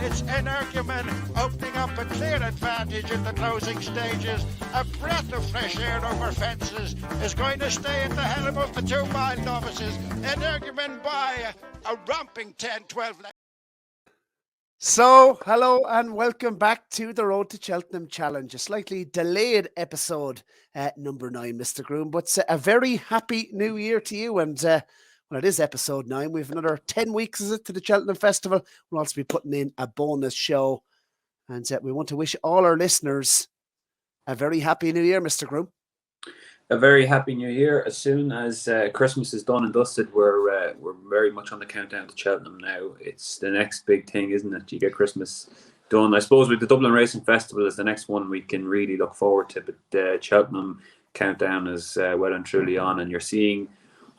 It's Energumen opening up a clear advantage in the closing stages. A breath of fresh air over fences is going to stay at the helm of the 2 mile novices. Energumen by a romping 10-12 lengths. So, hello and welcome back to the Road to Cheltenham Challenge, a slightly delayed episode, number 9, Mr. Groome, but a very happy new year to you. And well, it is episode 9. We have another 10 weeks, is it, to the Cheltenham Festival. We'll also be putting in a bonus show. And we want to wish all our listeners a very happy new year, Mr. Groome. A very happy new year. As soon as Christmas is done and dusted, we're very much on the countdown to Cheltenham now. It's the next big thing, isn't it? You get Christmas done. I suppose with the Dublin Racing Festival is the next one we can really look forward to, but the Cheltenham countdown is well and truly on, and you're seeing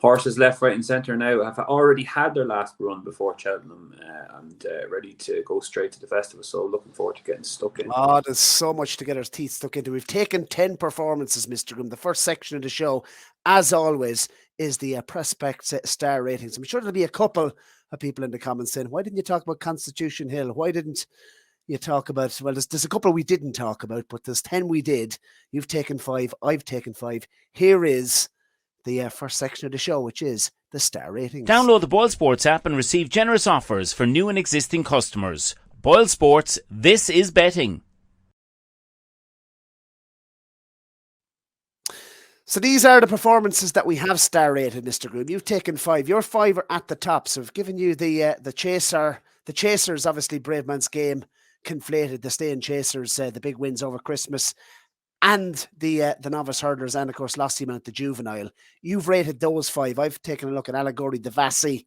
horses left, right and centre now have already had their last run before Cheltenham and ready to go straight to the festival. So looking forward to getting stuck in. Oh, there's so much to get our teeth stuck into. We've taken 10 performances, Mr. Groome. The first section of the show, as always, is the prospect star ratings. I'm sure there'll be a couple of people in the comments saying, why didn't you talk about Constitution Hill? Why didn't you talk about, well, there's a couple we didn't talk about, but there's 10 we did. You've taken 5, I've taken 5. Here is the first section of the show, which is the star ratings. Download the BOYLESPORTS app and receive generous offers for new and existing customers. BOYLESPORTS, this is betting. So these are the performances that we have star rated, Mr. Groome. You've taken 5. Your 5 are at the top. So we've given you the chaser. The chasers, obviously, Brave Man's Game conflated. The staying chasers, the big wins over Christmas, and the novice hurdlers, and of course Losty Mount, the juvenile. You've rated those 5. I've taken a look at Allegory the Vassie,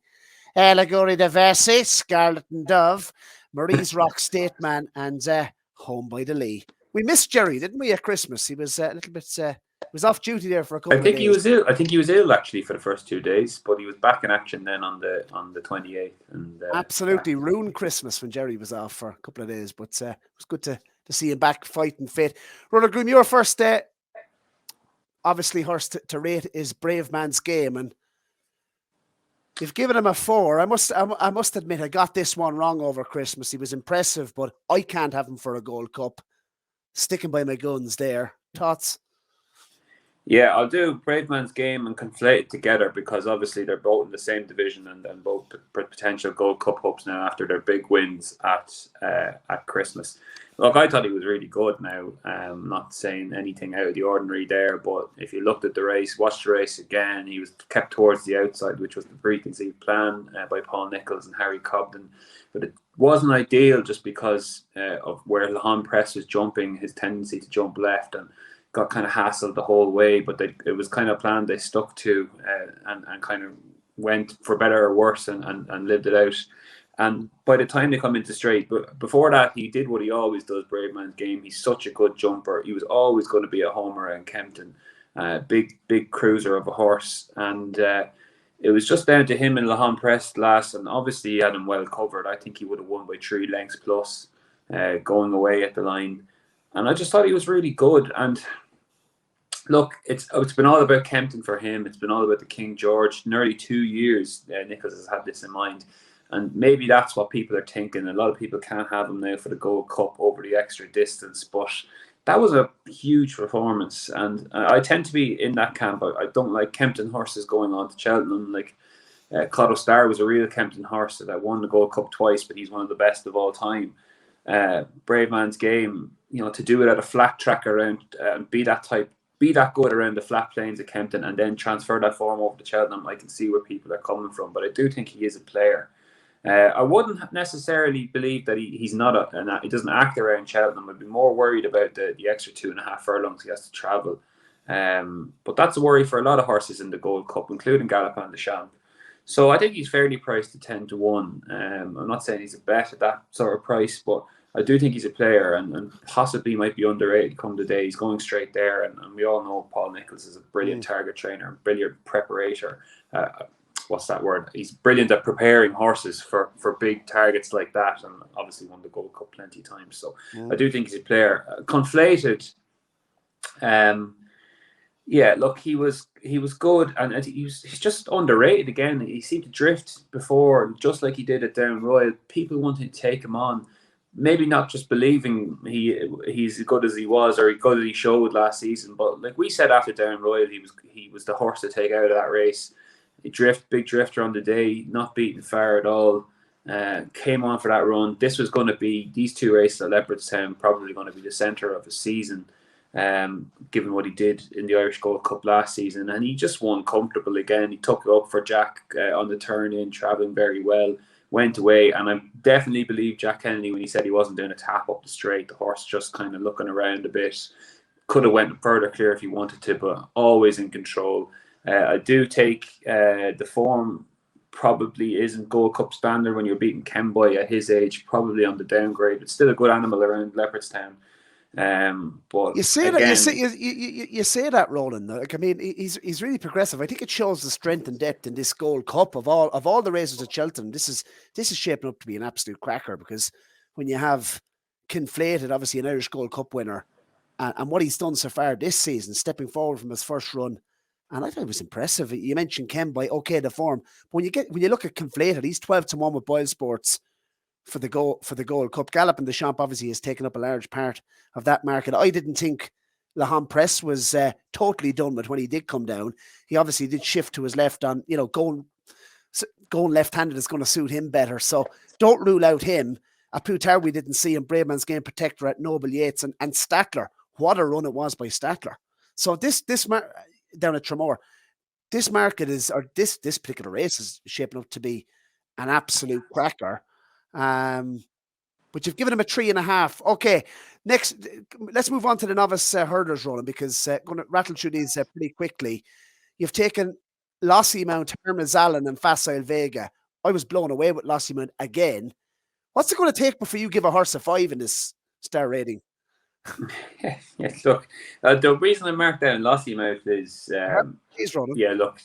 Scarlet and Dove, Marie's Rock, State Man, and Home by the Lee. We missed Jerry, didn't we, at Christmas? He was a little bit was off duty there for a couple of days. He was ill. I think he was ill actually for the first 2 days, but he was back in action then on the 28th. And absolutely ruined Christmas when Jerry was off for a couple of days, but it was good to see him back fighting fit. Ronan Groome, your first obviously horse to rate is Brave Man's Game, and you've given him a 4. I must admit I got this one wrong over Christmas. He was impressive, but I can't have him for a Gold Cup. Sticking by my guns there. Thoughts? Yeah, I'll do Brave Man's Game and conflate it together because obviously they're both in the same division and both potential Gold Cup hopes now after their big wins at Christmas. Look, I thought he was really good now. Not saying anything out of the ordinary there, but if you looked at the race, watched the race again, he was kept towards the outside, which was the preconceived plan by Paul Nicholls and Harry Cobden. But it wasn't ideal just because of where Lahan Press was jumping, his tendency to jump left, and got kind of hassled the whole way. But it was kind of a plan they stuck to and kind of went for better or worse and lived it out. And by the time they come into straight, but before that, he did what he always does, Brave Man's Game. He's such a good jumper. He was always going to be a homer around Kempton. Big cruiser of a horse. And it was just down to him and Lahan Press last. And obviously he had him well covered. I think he would have won by 3 lengths plus going away at the line. And I just thought he was really good. And look, it's been all about Kempton for him. It's been all about the King George. Nearly 2 years Nicholls has had this in mind. And maybe that's what people are thinking. A lot of people can't have him now for the Gold Cup over the extra distance. But that was a huge performance. And I tend to be in that camp. I don't like Kempton horses going on to Cheltenham. Like Clotto Star was a real Kempton horse that won the Gold Cup twice, but he's one of the best of all time. Brave Man's Game, to do it at a flat track around, be that good around the flat plains of Kempton and then transfer that form over to Cheltenham, I can see where people are coming from. But I do think he is a player. I wouldn't necessarily believe that he's not he doesn't act around Cheltenham. I'd be more worried about the extra 2.5 furlongs he has to travel. But that's a worry for a lot of horses in the Gold Cup, including Galopin de Champ. So I think he's fairly priced at 10 to 1. I'm not saying he's a bet at that sort of price, but I do think he's a player and possibly might be underrated come the day. He's going straight there, and we all know Paul Nicholls is a brilliant target trainer, brilliant preparator. What's that word? He's brilliant at preparing horses for big targets like that, and obviously won the Gold Cup plenty of times. So I do think he's a player. Conflated. Yeah, look, he was good, and he's just underrated again. He seemed to drift before, just like he did at Down Royal. People wanted to take him on, maybe not just believing he's as good as he was or as good as he showed last season, but like we said after Darren Royal, he was the horse to take out of that race. Big drifter on the day, not beaten far at all. Came on for that run. This was going to be, these two races at Leopardstown, probably going to be the centre of the season, given what he did in the Irish Gold Cup last season. And he just won comfortable again. He took it up for Jack on the turn in, travelling very well, went away. And I definitely believe Jack Kennedy when he said he wasn't doing a tap up the straight. The horse just kind of looking around a bit. Could have went further clear if he wanted to, but always in control. I do take the form probably isn't Gold Cup standard when you're beating Kemboy at his age, probably on the downgrade. It's still a good animal around Leopardstown. But you say again, that you say that, Ronan. Like, I mean, he's really progressive. I think it shows the strength and depth in this Gold Cup of all the races at Cheltenham. This is shaping up to be an absolute cracker, because when you have conflated, obviously an Irish Gold Cup winner, and what he's done so far this season, stepping forward from his first run. And I thought it was impressive. You mentioned Kemboy, okay, the form. But when you look at conflated, he's 12-1 with BOYLESPORTS for the Gold Cup. Gallup and the Champ obviously has taken up a large part of that market. I didn't think Lahan Press was totally done with when he did come down. He obviously did shift to his left on, going left-handed is going to suit him better. So don't rule out him. At Putar, we didn't see him. Braveman's Game Protector at Noble Yates and Statler. What a run it was by Statler. So this down at Tremor, this particular race is shaping up to be an absolute cracker. But you've given him a 3.5. Okay, next, let's move on to the novice hurdlers, Roland, because going to rattle through these pretty quickly. You've taken Lossiemount, Hermes Allen, and Facile Vega. I was blown away with Lossiemount again. What's it going to take before you give a horse a 5 in this star rating? Yes, look, the reason I marked down Lossiemount is look,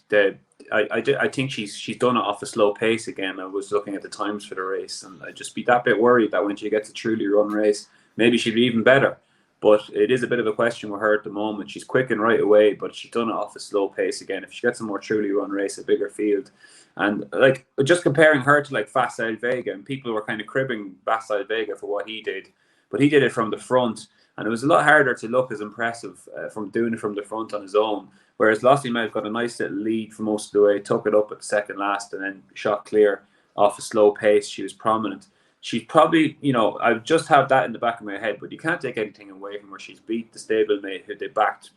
I think she's done it off a slow pace again. I was looking at the times for the race, and I'd just be that bit worried that when she gets a truly run race, maybe she'd be even better. But it is a bit of a question with her at the moment. She's quick and right away, but she's done it off a slow pace again. If she gets a more truly run race, a bigger field, and like just comparing her to like Facile Vega, and people were kind of cribbing Facile Vega for what he did, but he did it from the front. And it was a lot harder to look as impressive from doing it from the front on his own. Whereas Lossiemount got a nice little lead for most of the way, took it up at the second last, and then shot clear off a slow pace. She was prominent. She's probably, I just have that in the back of my head, but you can't take anything away from her. She's beat the stablemate who they backed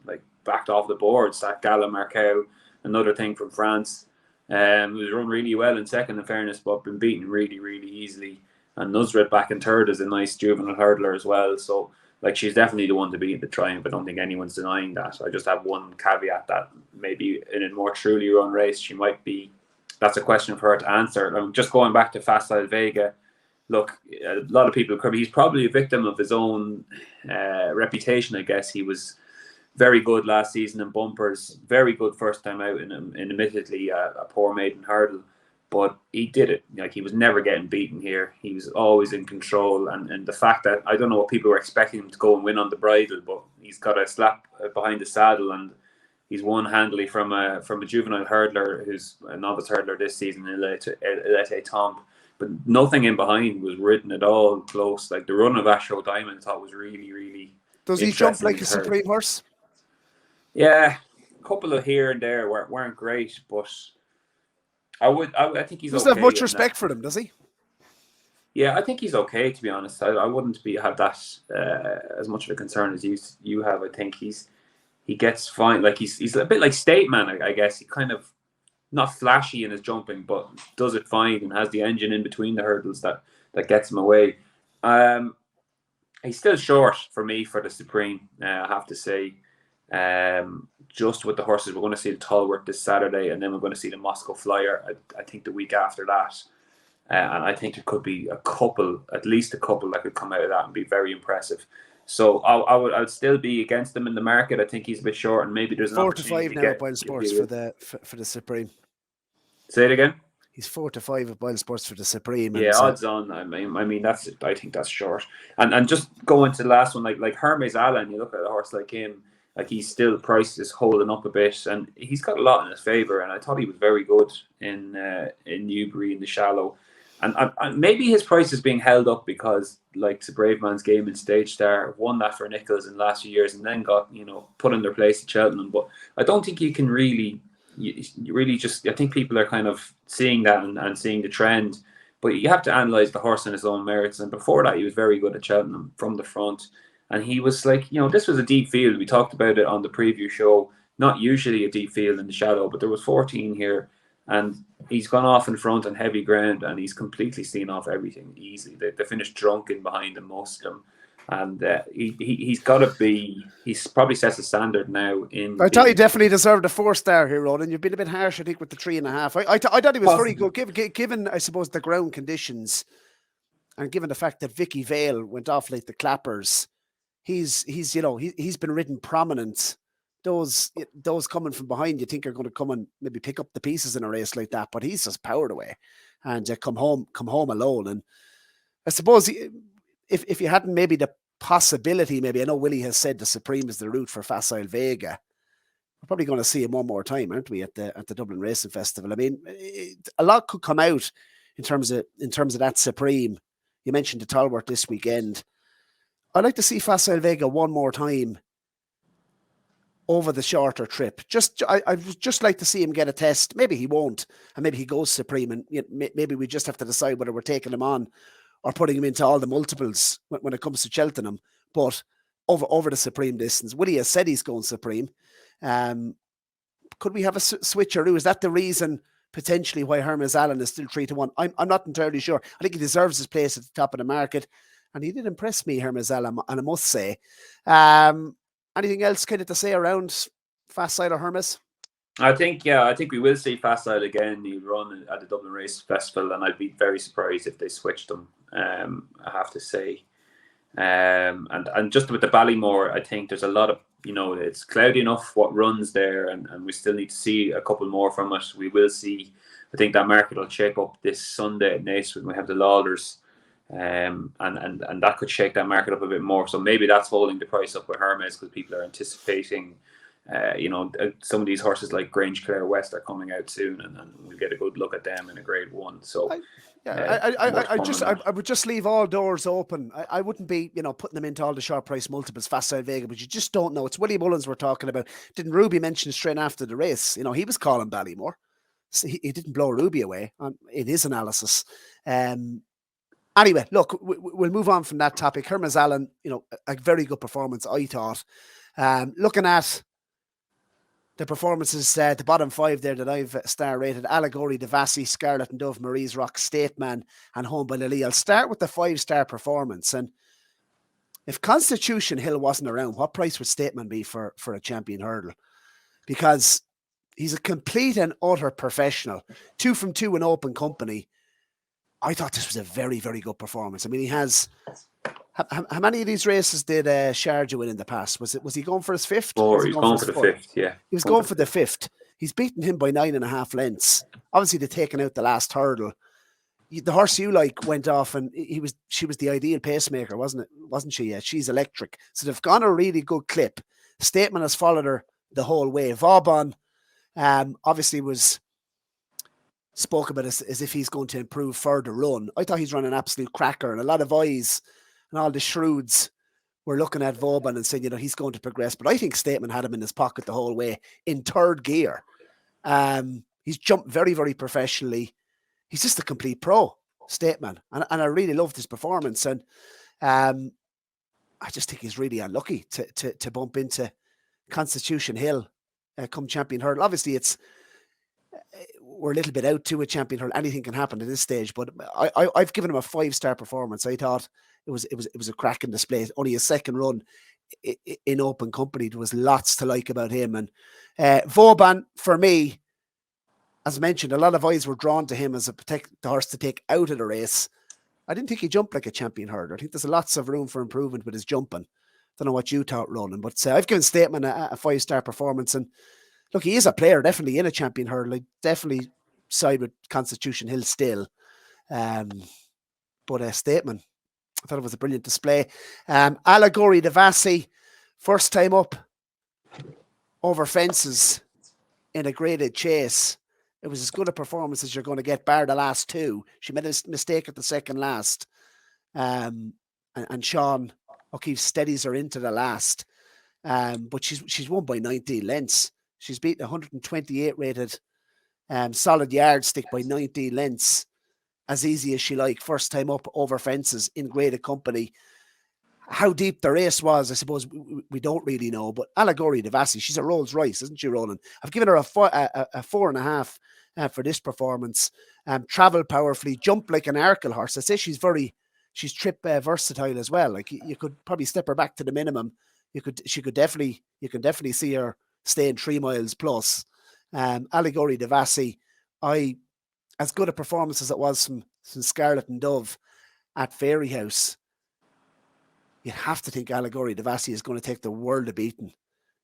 off the boards. That Gala Marcau, another thing from France, who's run really well in second, in fairness, but been beaten really, really easily. And Nusret back in third is a nice juvenile hurdler as well. So, she's definitely the one to beat in the Triumph. I don't think anyone's denying that. I just have one caveat that maybe in a more truly run race, she might be. That's a question for her to answer. I'm just going back to Facile Vega. Look, a lot of people, he's probably a victim of his own reputation, I guess. He was very good last season in bumpers, very good first time out in admittedly a poor maiden hurdle. But he did it. He was never getting beaten here. He was always in control. And the fact that, I don't know what people were expecting him to go and win on the bridle, but he's got a slap behind the saddle, and he's won handily from a juvenile hurdler who's a novice hurdler this season, Ante-Post. But nothing in behind was ridden at all close. Like the run of Astro Diamond, I thought was really, really. Does he jump like a Supreme horse? Yeah, a couple of here and there weren't great, but I think he's doesn't okay. Have much respect for them, does he? Yeah, I think he's okay, to be honest. I wouldn't have that as much of a concern as you have. I think he gets fine. Like he's a bit like Stateman, I guess. He kind of not flashy in his jumping, but does it fine and has the engine in between the hurdles that gets him away. He's still short for me for the Supreme, I have to say. Just with the horses, we're going to see the Tallworth this Saturday, and then we're going to see the Moscow Flyer, I think, the week after that. And I think there could be at least a couple that could come out of that and be very impressive. So I would still be against him in the market. I think he's a bit short, and maybe there's 4 to 5 now at BOYLESPORTS for the Supreme. Say it again. He's 4 to 5 at BOYLESPORTS for the Supreme. Yeah, odds on. I mean I think that's short. And just going to the last one, like Hermes Allen, you look at a horse like him. Like he's still priced is holding up a bit, and he's got a lot in his favour. And I thought he was very good in Newbury in the Shallow. And maybe his price is being held up because, like, the Brave Man's Game and Stage Star won that for Nichols in the last few years and then got, put in their place at Cheltenham. But I don't think you can really, you really just, I think people are kind of seeing that and seeing the trend. But you have to analyse the horse on his own merits. And before that, he was very good at Cheltenham from the front. And he was like, this was a deep field. We talked about it on the preview show. Not usually a deep field in the shadow, but there was 14 here. And he's gone off in front on heavy ground, and he's completely seen off everything easily. They finished drunk in behind him, most of them. And he's got to be, he's probably sets a standard now. I thought he definitely deserved a 4-star here, Ronan. You've been a bit harsh, I think, with the 3.5. I thought he was very good, given, I suppose, the ground conditions, and given the fact that Vicky Vale went off like the clappers. He's been ridden prominent. Those coming from behind, you think are going to come and maybe pick up the pieces in a race like that, but he's just powered away and come home alone. And I suppose if you hadn't maybe the possibility, maybe, I know Willie has said the Supreme is the route for Facile Vega. We're probably going to see him one more time, aren't we, at the Dublin Racing Festival? I mean, a lot could come out in terms of that Supreme. You mentioned the Talbot this weekend. I'd like to see Facile Vega one more time over the shorter trip. I would just like to see him get a test. Maybe he won't, and maybe he goes Supreme, and maybe we just have to decide whether we're taking him on or putting him into all the multiples when it comes to Cheltenham. But over the Supreme distance, Willie has said he's going Supreme. Could we have a switcheroo? Is that the reason potentially why Hermes Allen is still 3-1? I'm not entirely sure. I think he deserves his place at the top of the market. And he did impress me, Hermes Allen, and I must say. Anything else kind of to say around Facile or Hermes? I think we will see Facile again. He'll run at the Dublin Race Festival, and I'd be very surprised if they switched him, I have to say. And just with the Ballymore, I think there's a lot of, it's cloudy enough what runs there, and we still need to see a couple more from it. We will see, I think that market will shape up this Sunday at Nace when we have the Lauders. And that could shake that market up a bit more. So maybe that's holding the price up with Hermes, because people are anticipating, some of these horses like Grange Clare West are coming out soon, and we'll get a good look at them in a Grade 1. So I would just leave all doors open. I wouldn't be, putting them into all the short price multiples, Facile Vega, but you just don't know. It's Willie Mullins we're talking about. Didn't Ruby mention straight after the race? He was calling Ballymore. So he didn't blow Ruby away in his analysis. Anyway, look, we'll move on from that topic. Hermes Allen, a very good performance, I thought. Looking at the performances, the bottom 5 there that I've star rated: Allegory, Devassi, Scarlet and Dove, Marie's Rock, Stateman, and Home by Lily. I'll start with the 5-star performance. And if Constitution Hill wasn't around, what price would Stateman be for a champion hurdle? Because he's a complete and utter professional. 2 from 2 in open company. I thought this was a very, very good performance. I mean, he has. How many of these races did Sharjah win in the past? Was he going for his 5th? Or he's going for the 5th, yeah. He was going for the 5th. He's beaten him by 9.5 lengths. Obviously, they've taken out the last hurdle. The horse you like went off, and she was the ideal pacemaker, wasn't she? Yeah, she's electric. So they've gone a really good clip. Stateman has followed her the whole way. Vauban obviously spoke about it as if he's going to improve further run. I thought he's run an absolute cracker, and a lot of eyes and all the shrewds were looking at Vauban and saying, he's going to progress. But I think Stateman had him in his pocket the whole way in 3rd gear. He's jumped very, very professionally. He's just a complete pro, Stateman. And I really loved his performance. And I just think he's really unlucky to bump into Constitution Hill come champion hurdle. Obviously, we're a little bit out to a champion hurdle. Anything can happen at this stage, but I've given him a 5-star performance. I thought it was a cracking display. Only a 2nd run in open company. There was lots to like about him. And Vauban, for me, as mentioned, a lot of eyes were drawn to him as the horse to take out of the race. I didn't think he jumped like a champion hurdler. I think there's lots of room for improvement with his jumping. Don't know what you thought, Ronan, but I've given Stateman a 5-star performance. And look, he is a player, definitely in a champion hurdle. I definitely side with Constitution Hill still. But Stateman, I thought it was a brilliant display. Allegory Devassi, first time up over fences in a graded chase. It was as good a performance as you're going to get, bar the last two. She made a mistake at the second last. And Sean O'Keefe steadies her into the last. But she's won by 19 lengths. She's beaten 128 rated solid yardstick by 19 lengths. As easy as she like, first time up over fences in great company. How deep the race was, I suppose we don't really know. But Allegory Devassi, she's a Rolls Royce, isn't she, Ronan? I've given her a 4.5 for this performance. Travel powerfully, jump like an Arkle horse. I say she's trip versatile as well. Like you could probably step her back to the minimum. You can definitely see her staying 3 miles plus. Allegory Devassi, as good a performance as it was from Scarlet and Dove at Fairyhouse, you have to think Allegory Devassi is going to take the world of beating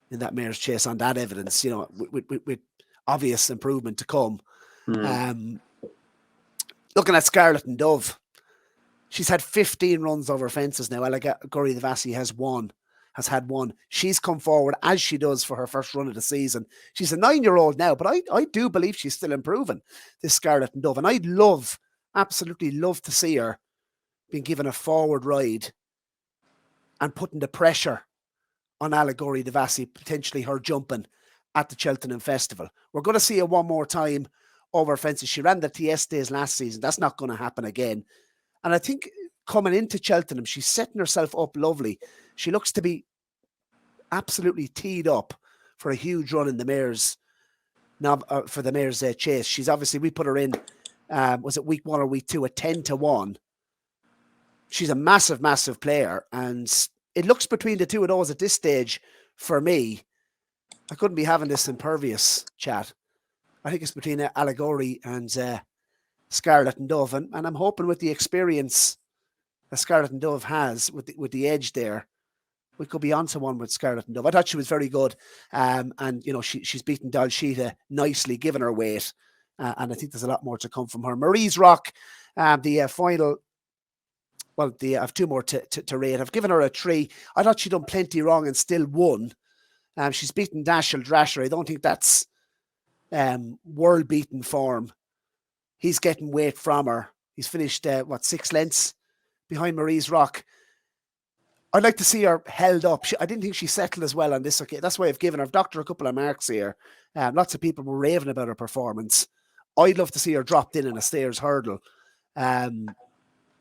in that mare's chase on that evidence, with obvious improvement to come. Looking at Scarlet and Dove, she's had 15 runs over fences now. Allegory Devassi has had one. She's come forward as she does for her first run of the season. She's a 9-year-old now, but I do believe she's still improving, this Scarlet and Dove. And I'd absolutely love to see her being given a forward ride and putting the pressure on Allegory Devassi, potentially her jumping at the Cheltenham Festival. We're going to see her one more time over fences. She ran the TS days last season. That's not going to happen again. And I think coming into Cheltenham, she's setting herself up lovely. She looks to be absolutely teed up for a huge run in the mare's chase. She's obviously, we put her in, was it week 1 or week 2 at 10-1. She's a massive, massive player, and it looks between the two of those at this stage for me. I couldn't be having this impervious chat. I think it's between Allegory and Scarlet and Dove, and I'm hoping with the experience that Scarlet and Dove has with the edge there, we could be onto one with Scarlet and Dove. I thought she was very good, and she's beaten Dalshita nicely, given her weight, and I think there's a lot more to come from her. Marie's Rock, the final. Well, I have 2 more to rate. I've given her a 3. I thought she'd done plenty wrong and still won. She's beaten Dashel Drasher. I don't think that's world-beaten form. He's getting weight from her. He's finished, 6 lengths behind Marie's Rock. I'd like to see her held up. I didn't think she settled as well on this occasion. That's why I've docked her a couple of marks here. Lots of people were raving about her performance. I'd love to see her dropped in a stairs hurdle.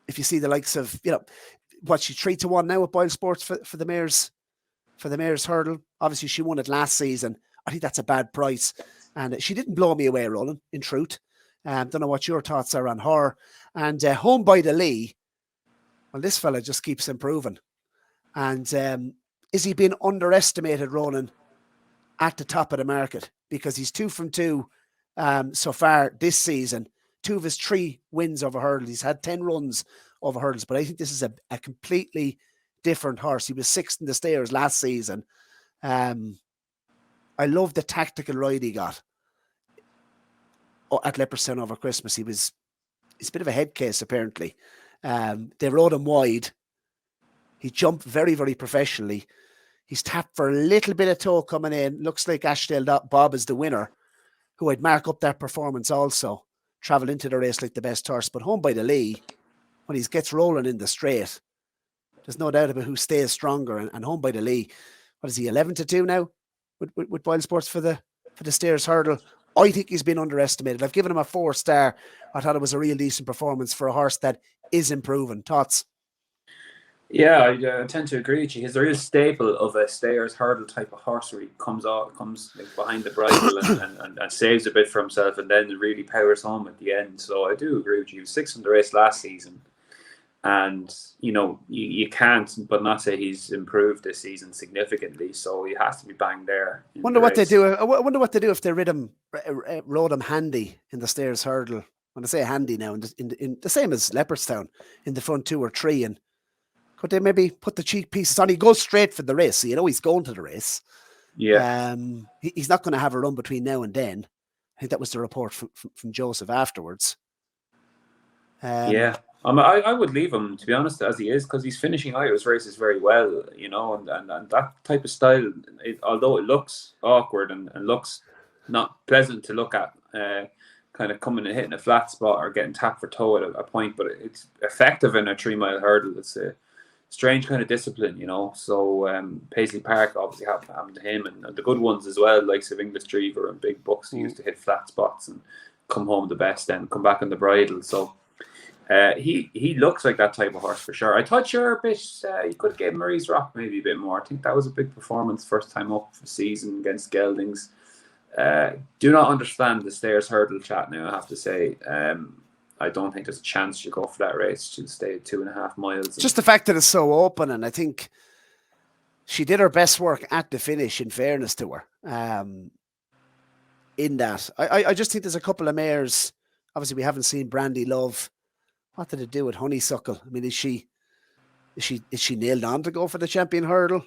If you see the likes of, she's 3-1 now at BOYLESPORTS for the mare's hurdle. Obviously, she won it last season. I think that's a bad price. And she didn't blow me away, Roland, in truth. Don't know what your thoughts are on her. And Home by the Lee, well, this fella just keeps improving. And is he being underestimated, Ronan, at the top of the market? Because he's 2 from 2 so far this season. 2 of his 3 wins over hurdles. He's had 10 runs over hurdles, but I think this is a completely different horse. He was 6th in the stayers last season. I love the tactical ride he got at Leopardstown over Christmas. He's a bit of a head case, apparently. They rode him wide. He jumped very, very professionally. He's tapped for a little bit of toe coming in. Looks like Ashdale Bob is the winner, who I'd mark up that performance also. Travel into the race like the best horse, but Home by the Lee, when he gets rolling in the straight, there's no doubt about who stays stronger. And Home by the Lee, what is he, 11-2 now with BOYLESPORTS for the stairs hurdle? I think he's been underestimated. I've given him a 4-star. I thought it was a real decent performance for a horse that is improving. Thoughts? Yeah, I tend to agree with you. He's a real staple of a stayers hurdle type of horse where he comes like behind the bridle and saves a bit for himself and then really powers home at the end. So I do agree with you. He was 6th in the race last season. And, you can't but not say he's improved this season significantly. So he has to be banged there. I wonder what they do if they rode him handy in the stairs hurdle. When I say handy now, in the same as Leopardstown, in the front 2 or 3, and could they maybe put the cheek pieces on? He goes straight for the race. So he's going to the race. Yeah. He's not going to have a run between now and then. I think that was the report from Joseph afterwards. Yeah. I would leave him, to be honest, as he is, because he's finishing Irish races very well, and that type of style, although it looks awkward and looks not pleasant to look at, kind of coming and hitting a flat spot or getting tapped for toe at a point, but it's effective in a 3-mile hurdle. It's a strange kind of discipline, you know. So Paisley Park obviously happened to him, and the good ones as well, like English Drever and Big Bucks, who used to hit flat spots and come home the best and come back on the bridle. So he looks like that type of horse for sure. I thought you're a bit, you could have given Marie's Rock maybe a bit more. I think that was a big performance, first time up for the season against Geldings. Do not understand the stairs hurdle chat now, I have to say. I don't think there's a chance she'll go for that race. She'll stay at 2.5 miles. Just the fact that it's so open, and I think she did her best work at the finish, in fairness to her. In that, I just think there's a couple of mares. Obviously, we haven't seen Brandy Love. What did it do with Honeysuckle? I mean, is she nailed on to go for the champion hurdle?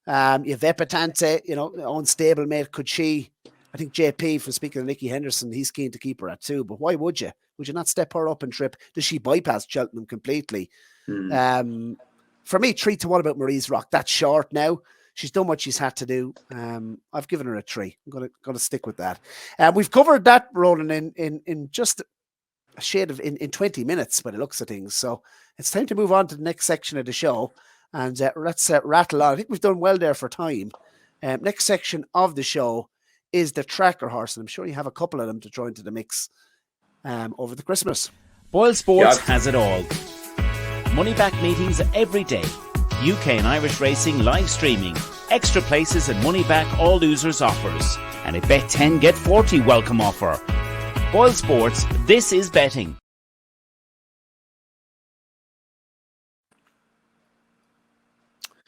You have Epitante, you know, own stablemate. Could she? I think JP, from speaking to Nicky Henderson, he's keen to keep her at 2. But why would you? Would you not step her up and trip? Does she bypass Cheltenham completely? For me, 3-1 about Marie's Rock. That's short now. She's done what she's had to do. I've given her a 3. I'm gonna stick with that. We've covered that, Ronan, in just a shade of in 20 minutes by the looks of things. So it's time to move on to the next section of the show, and let's rattle on. I think we've done well there for time. Next section of the show is the tracker horse, and I'm sure you have a couple of them to throw into the mix over the Christmas. Boyle Sports has it all. Money back meetings every day. UK and Irish racing live streaming. Extra places and money back all losers offers. And a bet 10 get 40 welcome offer. Boyle Sports, this is betting.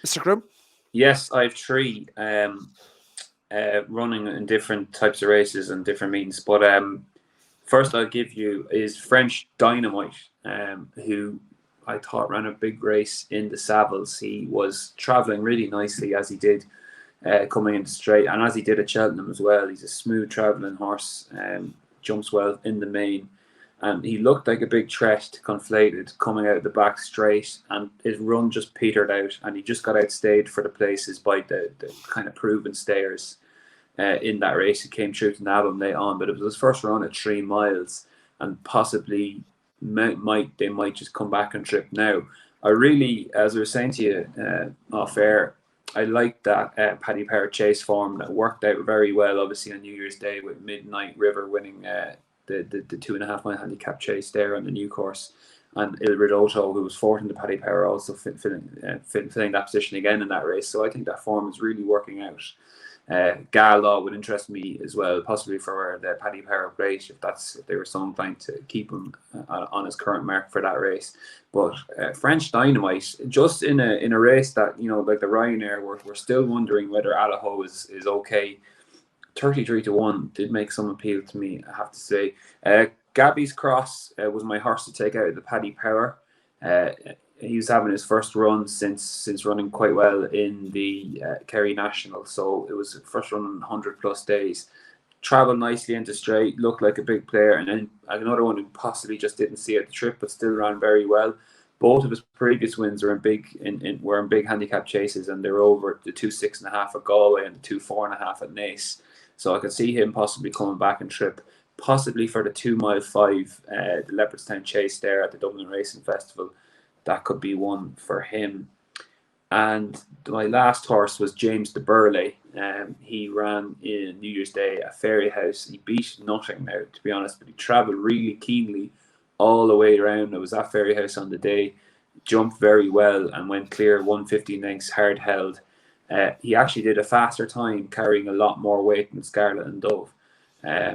Mr. Groome? Yes, I have 3 running in different types of races and different meetings. But first I'll give you is French Dynamite, who I thought ran a big race in the Savills. He was travelling really nicely, as he did coming into straight, and as he did at Cheltenham as well. He's a smooth travelling horse, jumps well in the main, and he looked like a big threat to Conflated coming out of the back straight, and his run just petered out, and he just got outstayed for the places by the kind of proven stayers in that race. He came through to nab him late on, but it was his first run at 3 miles, and possibly they might just come back and trip now. I really, as I was saying to you off air, I like that Paddy Power chase form that worked out very well, obviously on New Year's Day with Midnight River winning the 2.5 mile handicap chase there on the new course, and Il Ridotto, who was fourth in the Paddy Power, also filling that position again in that race. So I think that form is really working out. Gala would interest me as well, possibly for the Paddy Power plate, if they were so inclined to keep him on his current mark for that race. But French Dynamite, just in a race that, you know, like the Ryanair, we're still wondering whether Alaho is okay. 33-1 did make some appeal to me, I have to say. Gabby's Cross was my horse to take out of the Paddy Power. He was having his first run since running quite well in the Kerry National. So it was the first run in 100 plus days. Travelled nicely into straight, looked like a big player. And then another one who possibly just didn't see at the trip, but still ran very well. Both of his previous wins were in big handicap chases, and they were over the 2.6.5 at Galway and the 2.4.5 at Naas. So I could see him possibly coming back and trip, possibly for the 2 mile 5, the Leopardstown chase there at the Dublin Racing Festival. That could be one for him. And my last horse was James de Burley. He ran in New Year's Day at Fairyhouse. He beat nothing now, to be honest, but he travelled really keenly all the way around. I was at Fairyhouse on the day, jumped very well and went clear 150 lengths, hard held. He actually did a faster time, carrying a lot more weight than Scarlet and Dove.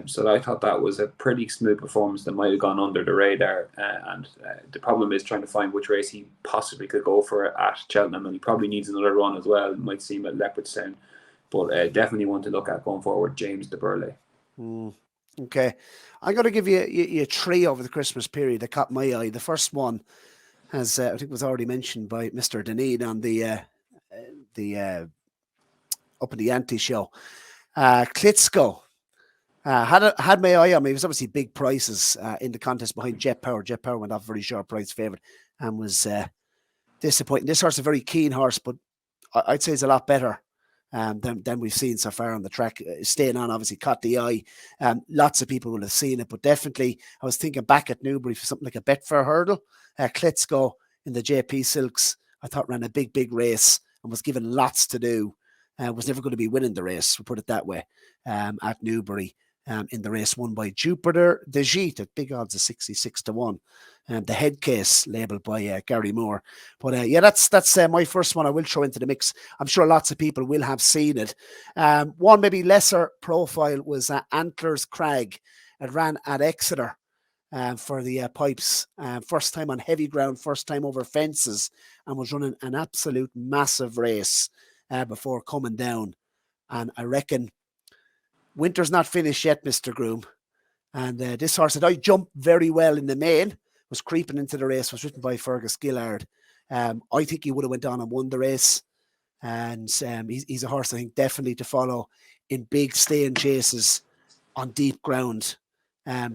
So I thought that was a pretty smooth performance that might have gone under the radar. And the problem is trying to find which race he possibly could go for at Cheltenham, and he probably needs another run as well. It might seem at Leopardstown, but definitely one to look at going forward, James de Burley. Okay. I'm going to give you 3 over the Christmas period that caught my eye. The first one has, I think, was already mentioned by Mr. Deneen on the up in the Ante show. Klitschko. Had my eye on me. It was obviously big prices in the contest behind Jet Power. Jet Power went off very short price favourite and was disappointing. This horse is a very keen horse, but I'd say he's a lot better than we've seen so far on the track. Staying on obviously caught the eye. Lots of people will have seen it, but definitely I was thinking back at Newbury for something like a Betfair hurdle. Klitschko in the JP Silks, I thought ran a big race and was given lots to do. Was never going to be winning the race, we'll put it that way, at Newbury. In the race won by Jupiter de Gite at big odds of 66-1. The head case labelled by Gary Moore. But yeah, that's my first one I will throw into the mix. I'm sure lots of people will have seen it. One maybe lesser profile was Antlers Crag. It ran at Exeter for the Pipes. First time on heavy ground, first time over fences, and was running an absolute massive race before coming down. And I reckon winter's not finished yet, Mr. Groome. And this horse that I jumped very well in the main, was creeping into the race, was written by Fergus Gillard. I think he would have went on and won the race. And he's a horse I think definitely to follow in big staying chases on deep ground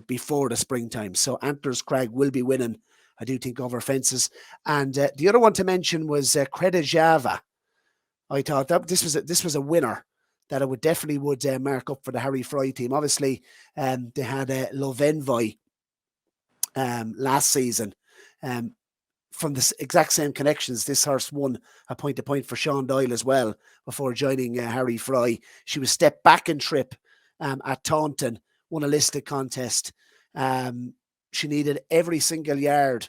before the springtime. So Antlers Crag will be winning, I do think, over fences. And the other one to mention was Creda Java. I thought that this was a winner that I would definitely mark up for the Harry Fry team. Obviously, they had Love Envoy last season. From the exact same connections, this horse won a point-to-point for Sean Doyle as well before joining Harry Fry. She was stepped back in trip at Taunton, won a listed contest. She needed every single yard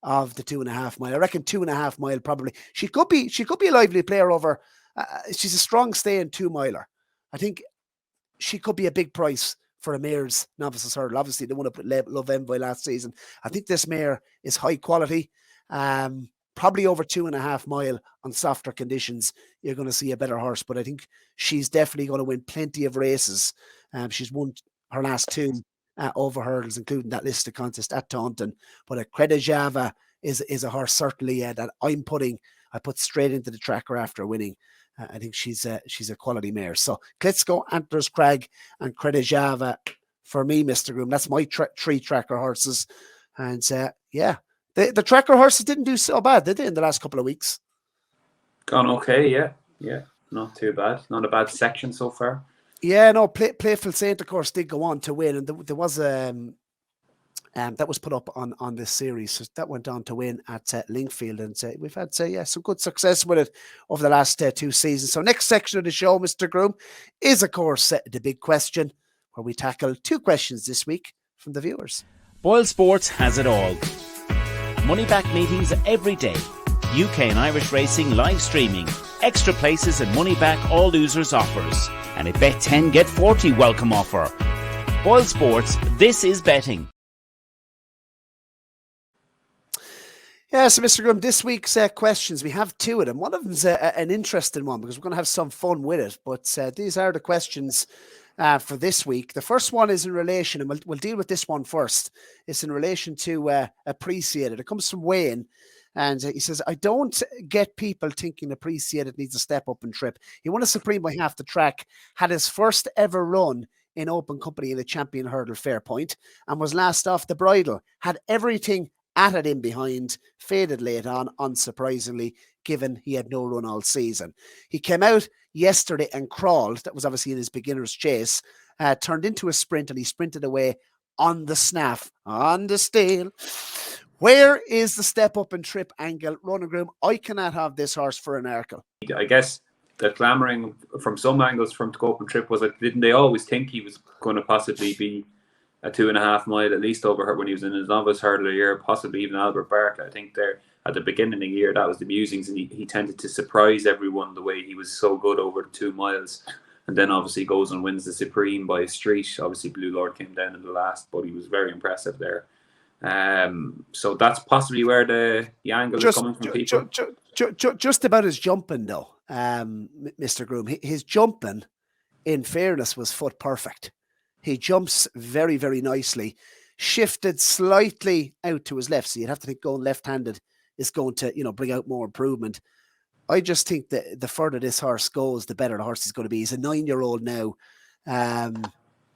of the 2.5 mile. I reckon 2.5 mile probably. She could be a lively player over. She's a strong staying 2 miler. I think she could be a big price for a mare's novices hurdle. Obviously, they won up with Love Envoy last season. I think this mare is high quality. Probably over 2.5 mile on softer conditions, you're going to see a better horse. But I think she's definitely going to win plenty of races. She's won her last 2 over hurdles, including that listed contest at Taunton. But Creda Java is a horse certainly that I put straight into the tracker after winning. I think she's a quality mare. So Klitschko, Antlers Crag, and Creda Java for me, Mr. Groome. That's my 3 tracker horses. And yeah, the tracker horses didn't do so bad, did they, in the last couple of weeks? Gone okay, yeah. Not too bad. Not a bad section so far. Yeah, no, Playful Saint, of course, did go on to win. And there was that was put up on this series. So that went on to win at Linkfield. And we've had some good success with it over the last 2 seasons. So next section of the show, Mr. Groome, is, of course, the big question, where we tackle 2 questions this week from the viewers. Boyle Sports has it all. Money back meetings every day. UK and Irish racing live streaming. Extra places and money back all losers offers. And a bet 10 get 40 welcome offer. Boyle Sports, this is betting. Yeah, so Mr. Groome, this week's questions, we have 2 of them. One of them's an interesting one because we're going to have some fun with it. But these are the questions for this week. The first one is in relation, and we'll deal with this one first. It's in relation to Appreciated. It comes from Wayne, and he says, I don't get people thinking Appreciated needs a step up and trip. He won a Supreme by half the track, had his first ever run in open company in the Champion Hurdle Fairpoint, and was last off the bridle. Had everything at it in behind, faded late on, unsurprisingly, given he had no run all season. He came out yesterday and crawled. That was obviously in his beginner's chase. Turned into a sprint, and he sprinted away on the snaff, on the steel. Where is the step up and trip angle? Ronan Groome, I cannot have this horse for an Arkle. I guess the clamouring from some angles from to go up and trip was like, didn't they always think he was going to possibly be a 2.5 mile at least over her when he was in his novice hurdle year, possibly even Albert Bartlett? I think there at the beginning of the year, that was the musings, and he tended to surprise everyone the way he was so good over the 2 miles. And then obviously goes and wins the Supreme by a street. Obviously Blue Lord came down in the last, but he was very impressive there. So that's possibly where the angle is coming from people. Just about his jumping though, Mr. Groome. His jumping, in fairness, was foot perfect. He jumps very, very nicely. Shifted slightly out to his left, so you'd have to think going left-handed is going to, bring out more improvement. I just think that the further this horse goes, the better the horse is going to be. He's a 9-year-old now.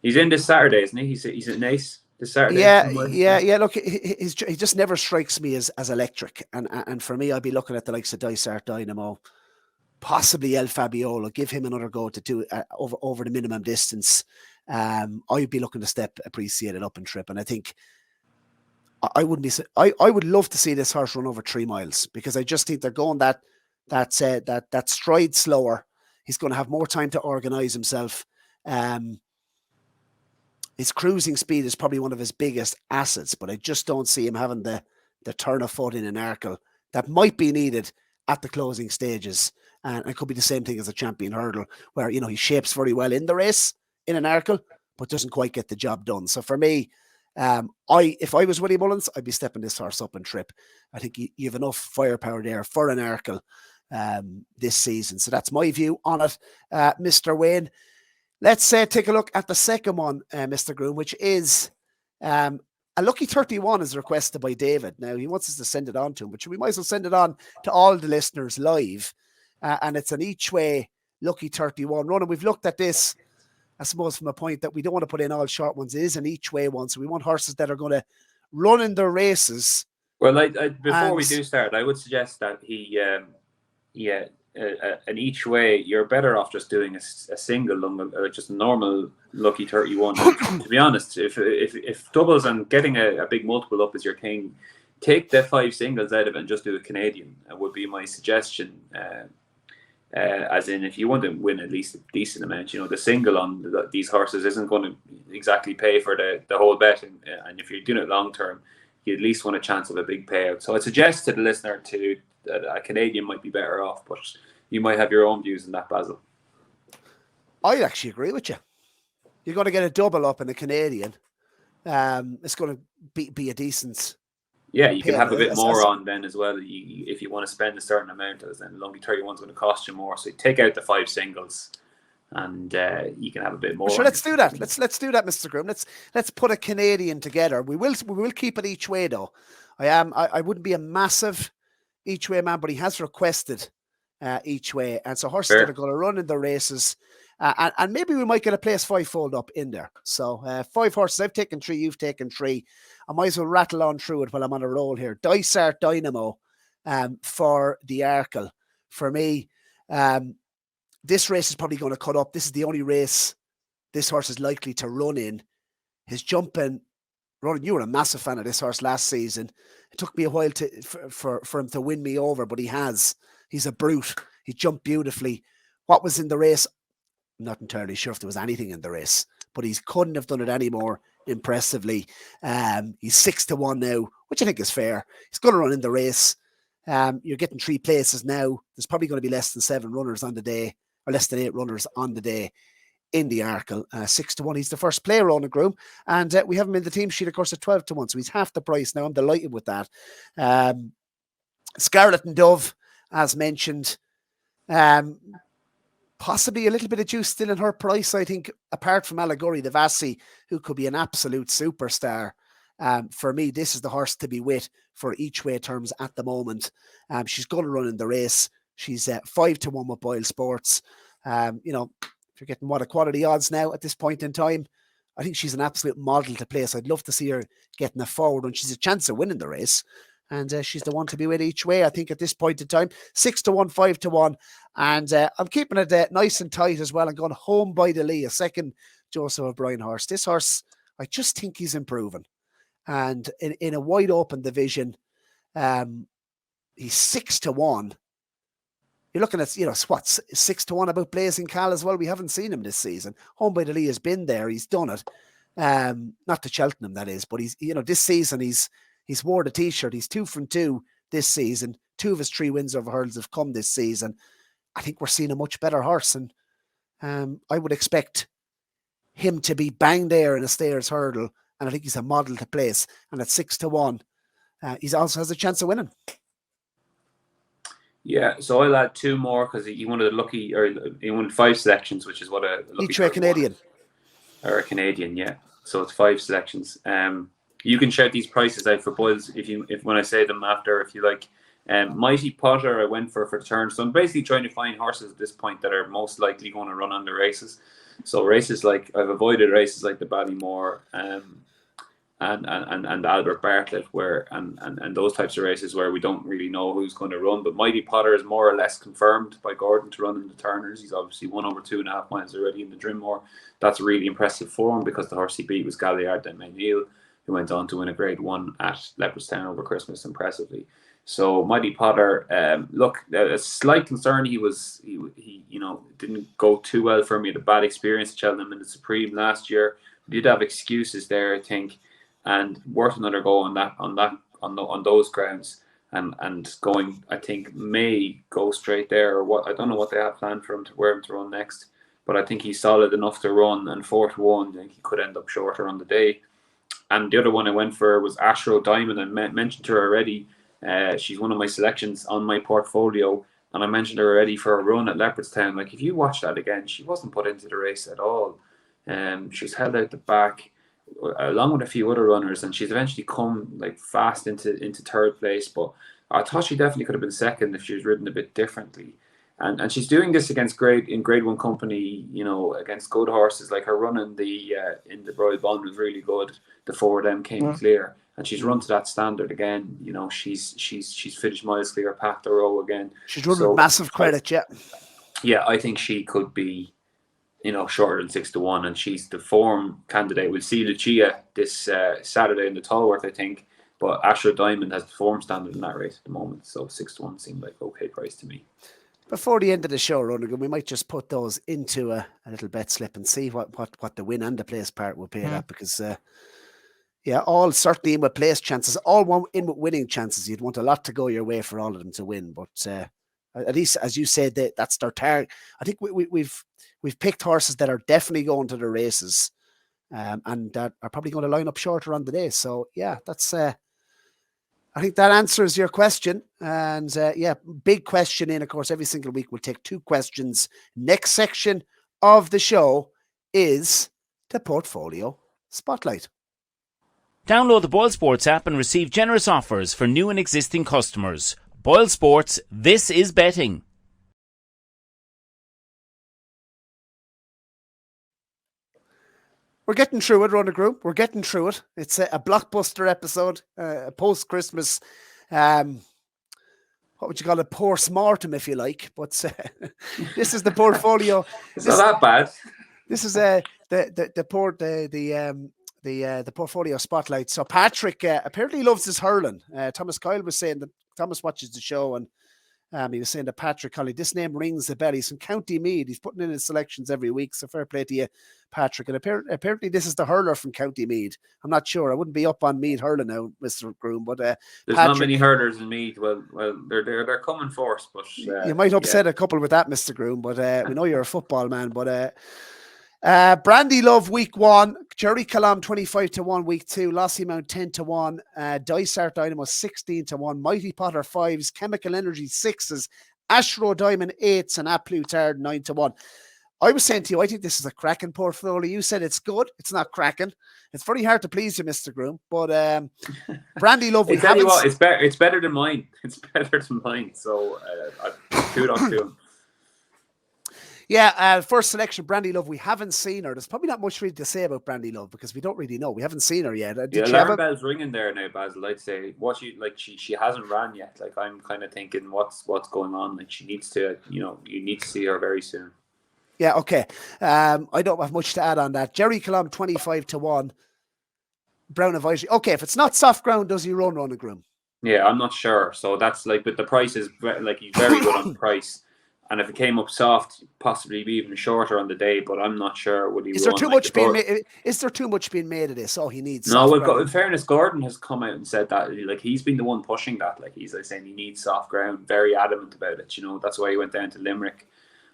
He's in this Saturday, isn't he? He's at Nace this Saturday. Yeah. Look, he just never strikes me as electric. And for me, I'd be looking at the likes of Dysart Dynamo, possibly El Fabiolo, give him another go to do over the minimum distance. I'd be looking to step Appreciated up and trip, and I think I wouldn't be. I would love to see this horse run over 3 miles, because I just think they're going that stride slower. He's going to have more time to organise himself. His cruising speed is probably one of his biggest assets, but I just don't see him having the turn of foot in an Arkle that might be needed at the closing stages. And it could be the same thing as a Champion Hurdle, where, you know, he shapes very well in the race in an Arkle, but doesn't quite get the job done. So for me, if I was Willie Mullins, I'd be stepping this horse up and trip. I think you have enough firepower there for an Arkle this season. So that's my view on it, Mr. Wayne. Let's take a look at the second one, Mr. Groome, which is a Lucky 31 is requested by David. Now, he wants us to send it on to him, but we might as well send it on to all the listeners live. And it's an each-way Lucky 31 run. And we've looked at this, I suppose, from a point that we don't want to put in all short ones. It is an each-way one, so we want horses that are going to run in their races. Well, before we do start, I would suggest that an each way, you're better off just doing a single, just a normal Lucky 31. To be honest, if doubles and getting a big multiple up is your thing, take the 5 singles out of it and just do a Canadian. Would be my suggestion. As in, if you want to win at least a decent amount, you know, the single on these horses isn't going to exactly pay for the whole bet. And if you're doing it long term, you at least want a chance of a big payout. So I suggest to the listener that a Canadian might be better off, but you might have your own views on that, Basil. I actually agree with you. You're going to get a double up in a Canadian. It's going to be a decent. Yeah, you can have a bit more on then as well. If you want to spend a certain amount, then Lucky 31 is going to cost you more. So you take out the 5 singles, and you can have a bit more. Sure, let's do that. Let's do that, Mr. Groome. Let's put a Canadian together. We will keep it each way though. I wouldn't be a massive each way man, but he has requested each way, and so horses that are going to run in the races, and maybe we might get a place 5-fold up in there. So 5 horses. I've taken 3. You've taken 3. I might as well rattle on through it while I'm on a roll here. Dysart Dynamo for the Arkle. For me, this race is probably going to cut up. This is the only race this horse is likely to run in. His jumping, Ronan, you were a massive fan of this horse last season. It took me a while for him to win me over, but he has. He's a brute. He jumped beautifully. What was in the race? I'm not entirely sure if there was anything in the race, but he couldn't have done it any more impressively. He's 6-1 now, which I think is fair. He's going to run in the race. You're getting 3 places now. There's probably going to be less than 7 runners on the day, or less than 8 runners on the day in the Arkle. 6-1. He's the first player, Ronan Groome, and we have him in the team sheet, of course, at 12-1. So he's half the price now. I'm delighted with that. Scarlet and Dove, as mentioned, possibly a little bit of juice still in her price. I think, apart from Allegory the Vassie, who could be an absolute superstar. For me, this is the horse to be with for each way terms at the moment. She's going to run in the race. She's 5-1 with BOYLESPORTS. You know, if you're getting a quality odds now at this point in time, I think she's an absolute model to place. I'd love to see her getting a forward when she's a chance of winning the race. And she's the one to be with each way, I think, at this point in time. 6-1, 5-1. And I'm keeping it nice and tight as well. I'm going Home by the Lee, a second Joseph O'Brien horse. This horse, I just think he's improving. And in a wide open division, he's 6-1. You're looking at, 6-1 about Blazing Cal as well. We haven't seen him this season. Home by the Lee has been there. He's done it. Not to Cheltenham, that is. But he's, this season he's wore the t-shirt. He's 2 from 2 this season. 2 of his 3 wins over hurdles have come this season. I think we're seeing a much better horse, and I would expect him to be bang there in a stayers hurdle, and I think he's a model to place. And at 6-1, he also has a chance of winning. Yeah, so I'll add 2 more because he wanted he wanted 5 selections, which is what a Lucky each way Canadian or a Canadian, yeah. So it's 5 selections. You can shout these prices out for boys if when I say them after, if you like. Mighty Potter, I went for turn. So I'm basically trying to find horses at this point that are most likely going to run on the races. So races like, I've avoided races like the Ballymore. and Albert Bartlett, where and those types of races where we don't really know who's going to run. But Mighty Potter is more or less confirmed by Gordon to run in the Turners. He's obviously won over 2.5 miles already in the Drimore. That's really impressive for him, because the horse he beat was Galliard de Mainil, who went on to win a Grade 1 at Leopardstown over Christmas impressively. So Mighty Potter, look, a slight concern. He didn't go too well for me. He had a bad experience at Cheltenham in the Supreme last year. He did have excuses there, I think, and worth another go on those grounds. And going, I think, may go straight there, or what? I don't know what they have planned for him, where him to run next. But I think he's solid enough to run, and 4-1, I think he could end up shorter on the day. And the other one I went for was Ashro Diamond. I mentioned her already. She's one of my selections on my portfolio, and I mentioned her already for a run at Leopardstown. Like, if you watch that again, she wasn't put into the race at all. She's held out the back along with a few other runners, and she's eventually come like fast into third place. But I thought she definitely could have been second if she was ridden a bit differently. And she's doing this against Grade 1 company, against good horses. Like, her run in the Royal Bond was really good. The 4 of them came clear, and she's run to that standard again. She's finished miles clear, packed the row again. She's run with massive credit, Yeah, I think she could be, shorter than 6-1, and she's the form candidate. We'll see Lucia this Saturday in the Tallworth, I think. But Ashra Diamond has the form standard in that race at the moment, so 6-1 seemed like okay price to me. Before the end of the show, Ronan, we might just put those into a little bet slip and see what the win and the place part will pay that, because all certainly in with place chances, all in with winning chances. You'd want a lot to go your way for all of them to win, but at least, as you said, that's their target. I think we've picked horses that are definitely going to the races, and that are probably going to line up shorter on the day. So that's. I think that answers your question. And big question in, of course, every single week we'll take 2 questions. Next section of the show is the Portfolio Spotlight. Download the BOYLESPORTS app and receive generous offers for new and existing customers. BOYLESPORTS, this is betting. We're getting through it, Ronan Groome. We're getting through it. It's a blockbuster episode, post-Christmas. What would you call it? Post-mortem, if you like. But this is the portfolio. It's not that bad. This is the portfolio spotlight. So Patrick apparently loves his hurling. Thomas Kyle was saying that Thomas watches the show, and he was saying to Patrick Colley, this name rings the bell. He's from County Meath. He's putting in his selections every week. So fair play to you, Patrick. And apparently this is the hurler from County Meath. I'm not sure. I wouldn't be up on Meath hurling now, Mr. Groome. But there's Patrick, not many hurlers in Meath. Well, they're coming force. But you might upset a couple with that, Mr. Groome. But we know you're a football man. But Brandy Love week 1, Jerry Calam 25-1 week 2, Lossiemount 10-1, Dysart Dynamo 16-1, Mighty Potter 5s, Chemical Energy 6s, Ashro Diamond 8s, and Aplutard 9-1. I was saying to you, I think this is a cracking portfolio. You said it's good. It's not cracking. It's very hard to please you, Mr. Groome. But Brandy Love, we tell you what, it's better than mine. It's better than mine. So kudos to him. Yeah, first selection, Brandy Love. We haven't seen her. There's probably not much really to say about Brandy Love because we don't really know. We haven't seen her yet. The alarm bell's ringing there now, Basil. I'd say she hasn't ran yet. Like, I'm kind of thinking what's going on. Like, she needs to, you need to see her very soon. Yeah, okay. I don't have much to add on that. Jerry Calam 25-1. Brown Advisory. Okay, if it's not soft ground, does he run Ronan Groome? Yeah, I'm not sure. So that's like, but the price is like, he's very good on the price. And if it came up soft, possibly be even shorter on the day. But I'm not sure. Would he? Is there too much being made? Is there too much being made of this? Oh, he needs. No, well, in fairness, Gordon has come out and said that. Like, he's been the one pushing that. Like, he's like saying he needs soft ground. Very adamant about it. That's why he went down to Limerick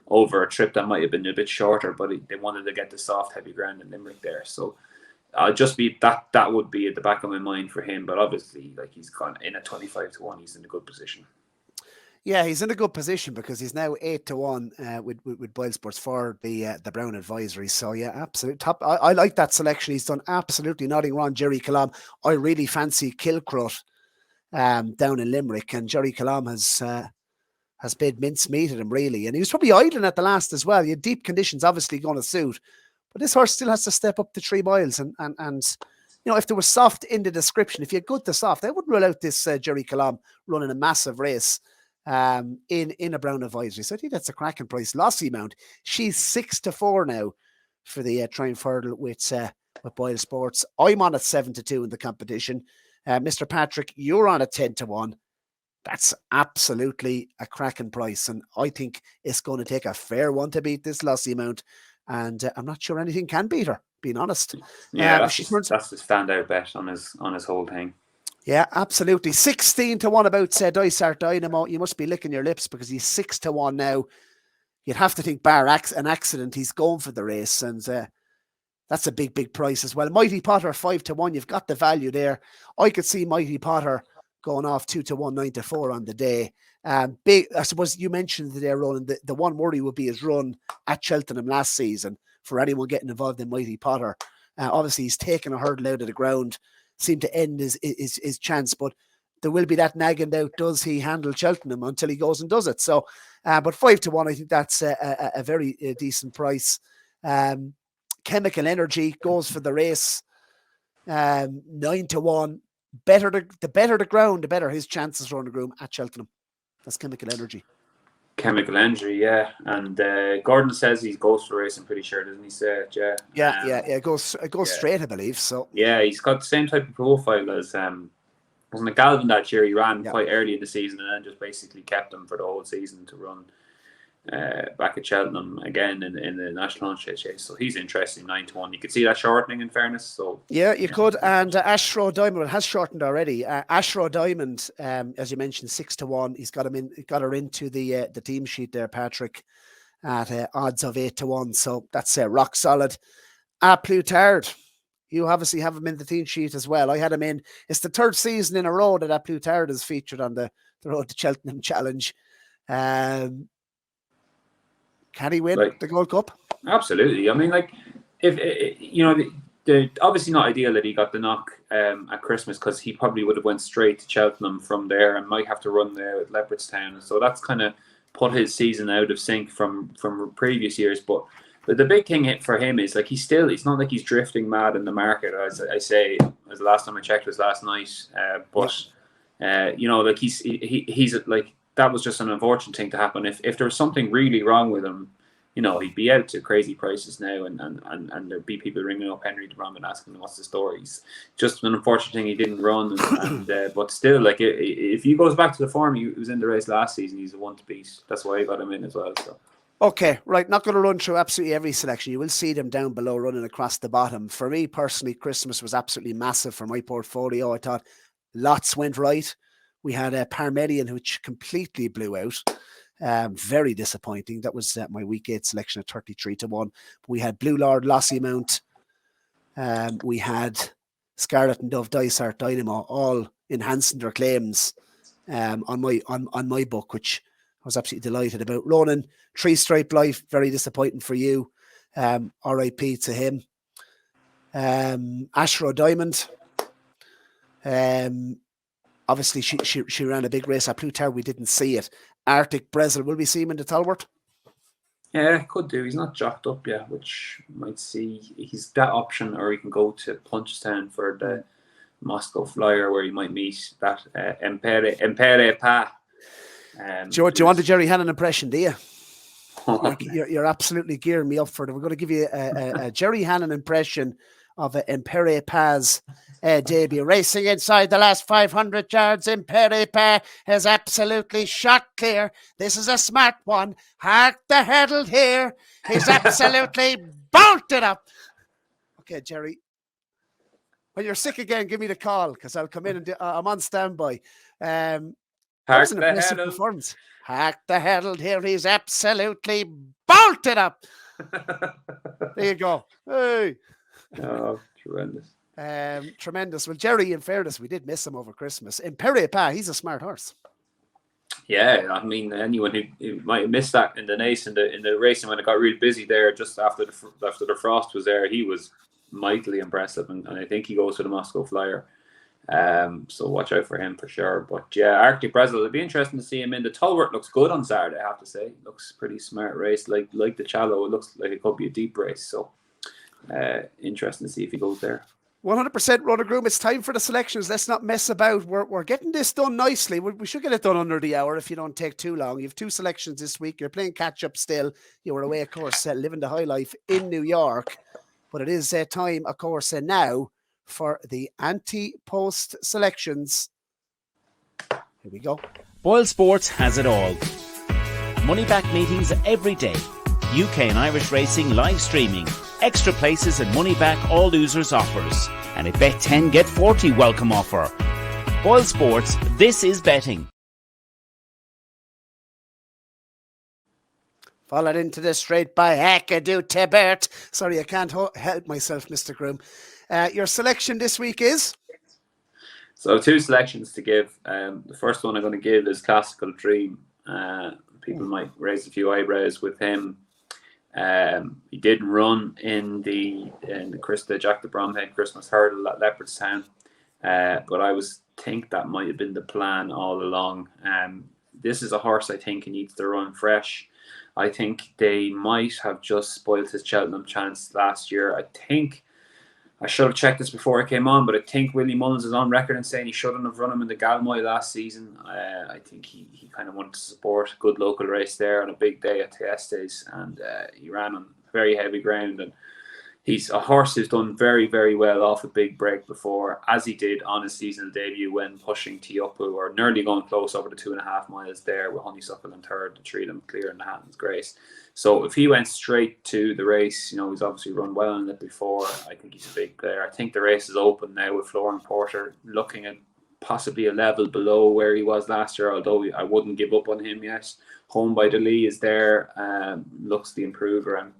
over a trip that might have been a bit shorter, but they wanted to get the soft, heavy ground in Limerick there. So I'll just be that would be at the back of my mind for him. But obviously, like, he's gone in at 25-1. He's in a good position. Yeah, he's in a good position because he's now 8-1 with BOYLESPORTS for the Brown Advisory. So yeah, absolute top. I like that selection. He's done absolutely nothing wrong. Jerry Calam. I really fancy Kilcrut down in Limerick, and Jerry Calam has bid mincemeat at him really, and he was probably idling at the last as well. He had deep conditions, obviously going to suit, but this horse still has to step up to 3 miles, and if there was soft in the description, if you're good to soft, I wouldn't rule out this Jerry Colomb running a massive race in a brown advisory. So I think that's a cracking price. Lossie Mount, she's 6-4 now for the Triumph Hurdle with Boyle Sports. I'm on at 7-2 in the competition. Mr. Patrick, you're on at 10-1. That's absolutely a cracking price, and I think it's going to take a fair one to beat this Lossie Mount, and I'm not sure anything can beat her, being honest. Yeah, that's the standout bet on his whole thing. Yeah, absolutely. 16-1 about Dysart Dynamo. You must be licking your lips because he's 6-1 now. You'd have to think bar an accident, he's going for the race, and that's a big price as well. Mighty Potter 5-1. You've got the value there. I could see Mighty Potter going off 2-1, 9-4 on the day. Big. I suppose you mentioned there, Roland. The one worry would be his run at Cheltenham last season for anyone getting involved in Mighty Potter. Obviously, he's taken a hurdle out of the ground, seemed to end his chance, but there will be that nagging doubt: does he handle Cheltenham until he goes and does it? So, but 5-1, I think that's a very decent price. Chemical Energy goes for the race. 9-1. The better the ground, the better his chances, Ronan Groome, at Cheltenham. That's Chemical Energy. Chemical Energy, yeah. And Gordon says he goes for race, I'm pretty sure, doesn't he say it? Yeah. Yeah. It goes straight, I believe. So yeah, he's got the same type of profile as wasn't it Galvin that year? He ran quite early in the season and then just basically kept him for the whole season to run back at Cheltenham again in the National Launch Chase. So he's interesting, 9-1. You could see that shortening, in fairness. So yeah, you could. And Ashrow Diamond has shortened already. Ashrow Diamond, as you mentioned, 6-1. He's got her into the team sheet there, Patrick, at odds of 8-1. So that's rock solid. Plutard, you obviously have him in the team sheet as well. I had him in. It's the third season in a row that Plutard is featured on the Road to Cheltenham Challenge. Can he win the Gold Cup? Absolutely. I mean, if the obviously not ideal that he got the knock at Christmas, because he probably would have went straight to Cheltenham from there and might have to run there at Leopardstown. So that's kind of put his season out of sync from previous years. But the big thing for him is it's not like he's drifting mad in the market, as I say, as the last time I checked was last night. He's that was just an unfortunate thing to happen. If there was something really wrong with him, he'd be out to crazy prices now, and there'd be people ringing up Henry de Bromond asking him what's the story. It's just an unfortunate thing he didn't run, but still, if he goes back to the form he was in the race last season, he's the one to beat. That's why I got him in as well. So. Okay, right. Not going to run through absolutely every selection. You will see them down below running across the bottom. For me personally, Christmas was absolutely massive for my portfolio. I thought lots went right. We had a Parmenion, which completely blew out. Very disappointing. That was my week 8 selection at 33-1. We had Blue Lord, Lossie Mount. We had Scarlet and Dove, Dysart Dynamo, all enhancing their claims on my book, which I was absolutely delighted about. Ronan, 3 Stripe Life, very disappointing for you. R.I.P. to him. Ashrow Diamond. Obviously, she ran a big race at Plutard. We didn't see it. Arctic Brazil, will we see him in the Talbot? Yeah, could do. He's not jocked up yet, which might see he's that option, or he can go to Punchestown for the Moscow Flyer, where he might meet that Empere Pa. Do you want a Jerry Hannon impression, do you? You're absolutely gearing me up for it. We're going to give you a Jerry Hannon impression of Empere Pa's debut. Racing inside the last 500 yards, Empere Pa has absolutely shot clear. This is a smart one. Hark the hurdle here. He's absolutely bolted up. Okay, Jerry. When you're sick again, give me the call, because I'll come in and I'm on standby. That was an impressive performance. Hark the hurdle here. He's absolutely bolted up. There you go. Hey. Oh, tremendous. Tremendous. Well, Jerry, in fairness, we did miss him over Christmas. Imperial Pa, he's a smart horse. Yeah, I mean, anyone who might have missed that in the race, in the racing when it got really busy there, just after the frost was there, he was mightily impressive, and I think he goes for the Moscow Flyer. So watch out for him for sure. But yeah, Arctic Brazil, it'll be interesting to see him in. The Talbot looks good on Saturday, I have to say. Looks pretty smart race, like the Challow. It looks like it could be a deep race. So interesting to see if he goes there. 100% Ronan Groome. It's time for the selections. Let's not mess about. We're getting this done nicely. We should get it done under the hour if you don't take too long. You have 2 selections this week. You're playing catch up still. You were away, of course, living the high life in New York. But it is time, of course, now for the Ante-Post selections. Here we go. Boyle Sports has it all. Money back meetings every day. UK and Irish racing live streaming. Extra places and money back all losers offers. And a bet 10 get 40 welcome offer. Boyle Sports, this is betting. Followed into this straight by Hackadoo Tibert. Sorry, I can't help myself, Mr. Groome. Your selection this week is? So 2 selections to give. The first one I'm going to give is Classical Dream. People might raise a few eyebrows with him. He did run in the Jack de Bromhead Christmas Hurdle at Leopardstown, but I think that might have been the plan all along. This is a horse I think he needs to run fresh. I think they might have just spoiled his Cheltenham chance last year. I think I should have checked this before I came on, but I think Willie Mullins is on record and saying he shouldn't have run him in the Galmoy last season. I think he kind of wanted to support a good local race there on a big day at Tiestes, and he ran on very heavy ground. And he's a horse who's done very, very well off a big break before, as he did on his seasonal debut when pushing Teahupoo, or nearly going close over the 2.5 miles there with Honeysuckle in third, the three of them clear in the Hatton's Grace. So if he went straight to the race, he's obviously run well in it before. I think he's a big player. I think the race is open now with Flooring Porter looking at possibly a level below where he was last year, although I wouldn't give up on him yet. Home by the Lee is there, looks the improver. And,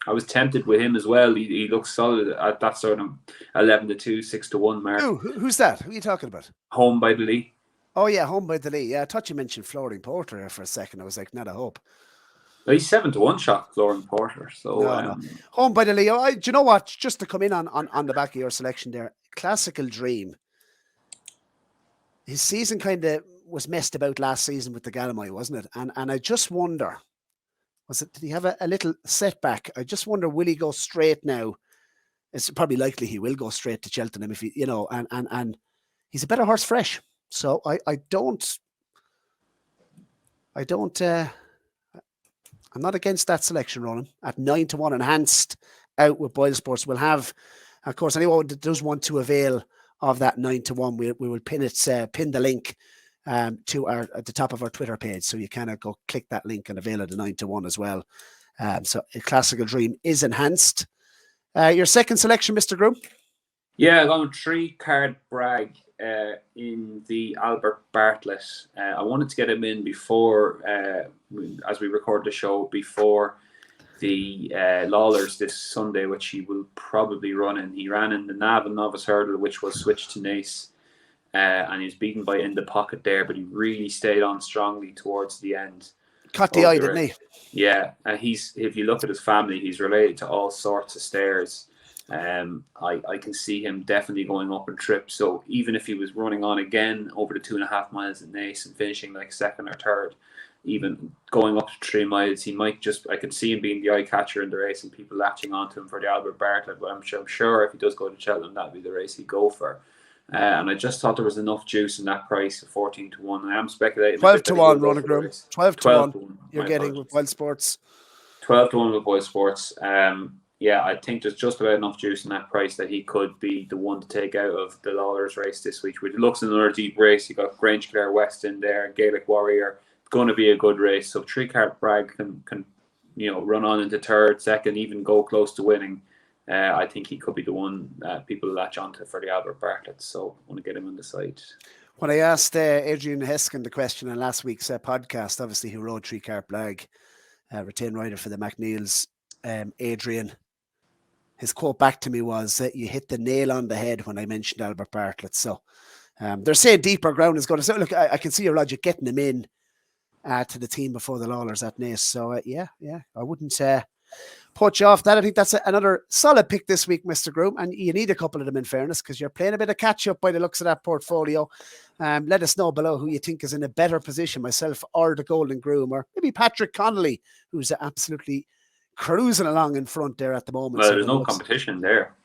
I was tempted with him as well. He looks solid at that sort of 11-2, 6-1 mark. Who's that? Who are you talking about? Home by the Lee. Oh, yeah, Home by the Lee. Yeah, I thought you mentioned Flooring Porter there for a second. I was like, not a hope. Well, he's 7-1 shot, Flooring Porter. So no. Home by the Lee. Do you know what? Just to come in on the back of your selection there, Classical Dream. His season kind of was messed about last season with the Galmoy, wasn't it? And I just wonder, did he have a little setback? I just wonder, will he go straight now? It's probably likely he will go straight to Cheltenham if he, and he's a better horse fresh. So I'm not against that selection, Ronan. At 9-1 enhanced out with Boyle Sports. We'll have, of course, anyone that does want to avail of that 9-1, we will pin the link to at the top of our Twitter page. So you kind of go click that link and avail of the 9-1 as well. So a Classical Dream is enhanced. Your second selection, Mr. Groome? Yeah, I'm going 3-card Bragg in the Albert Bartlett. I wanted to get him in before, as we record the show, before the Lawlers this Sunday, which he will probably run in. He ran in the Navan Novice Hurdle, which was switched to Naas, and he was beaten by In the Pocket there, but he really stayed on strongly towards the end. Caught the eye, didn't he? Yeah, if you look at his family, he's related to all sorts of stairs. I can see him definitely going up in trip. So even if he was running on again over the 2.5 miles at Naas and finishing like second or third, even going up to 3 miles, he might I could see him being the eye catcher in the race and people latching onto him for the Albert Bartlett. But I'm sure if he does go to Cheltenham, that'd be the race he'd go for. And I just thought there was enough juice in that price of 14-1. I am speculating 12-1, Ronan Groome. 12-1. You're getting with Boyle Sports. 12-1 with Boyle Sports. Yeah, I think there's just about enough juice in that price that he could be the one to take out of the Lawlers race this week, which looks another deep race. You got Grange Clare West in there, Gaelic Warrior. It's going to be a good race. So 3-card Bragg can run on into third, second, even go close to winning. I think he could be the one people latch onto for the Albert Bartlett. So I want to get him on the side. When I asked Adrian Heskin the question in last week's podcast, obviously who rode 3-card Bragg, retained rider for the McNeils, Adrian, his quote back to me was that you hit the nail on the head when I mentioned Albert Bartlett. So they're saying deeper ground is going to say, look, I can see your logic getting him in to the team before the Lawlers at Naas. So yeah, I wouldn't put you off that. I think that's another solid pick this week, Mr. Groome. And you need a couple of them in fairness because you're playing a bit of catch up by the looks of that portfolio. Let us know below who you think is in a better position, myself or the Golden Groom, or maybe Patrick Connolly, who's absolutely cruising along in front there at the moment. Well, there's no competition there.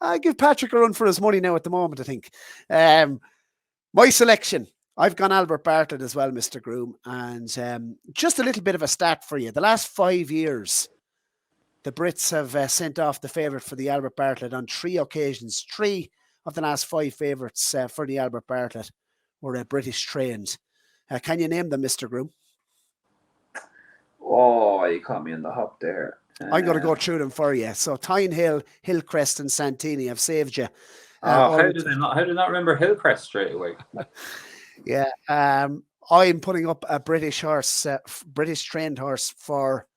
I give Patrick a run for his money now at the moment, I think. My selection, I've gone Albert Bartlett as well, Mr. Groome. And just a little bit of a stat for you. The last 5 years, the Brits have sent off the favourite for the Albert Bartlett on 3 occasions. 3 of the last 5 favourites for the Albert Bartlett were British trained. Can you name them, Mr. Groome? Oh, you caught me in the hop there. I'm going to go through them for you. So Tyne Hill, Hillcrest and Santini have saved you. How did I not remember Hillcrest straight away? Yeah. I'm putting up a British horse, British trained horse for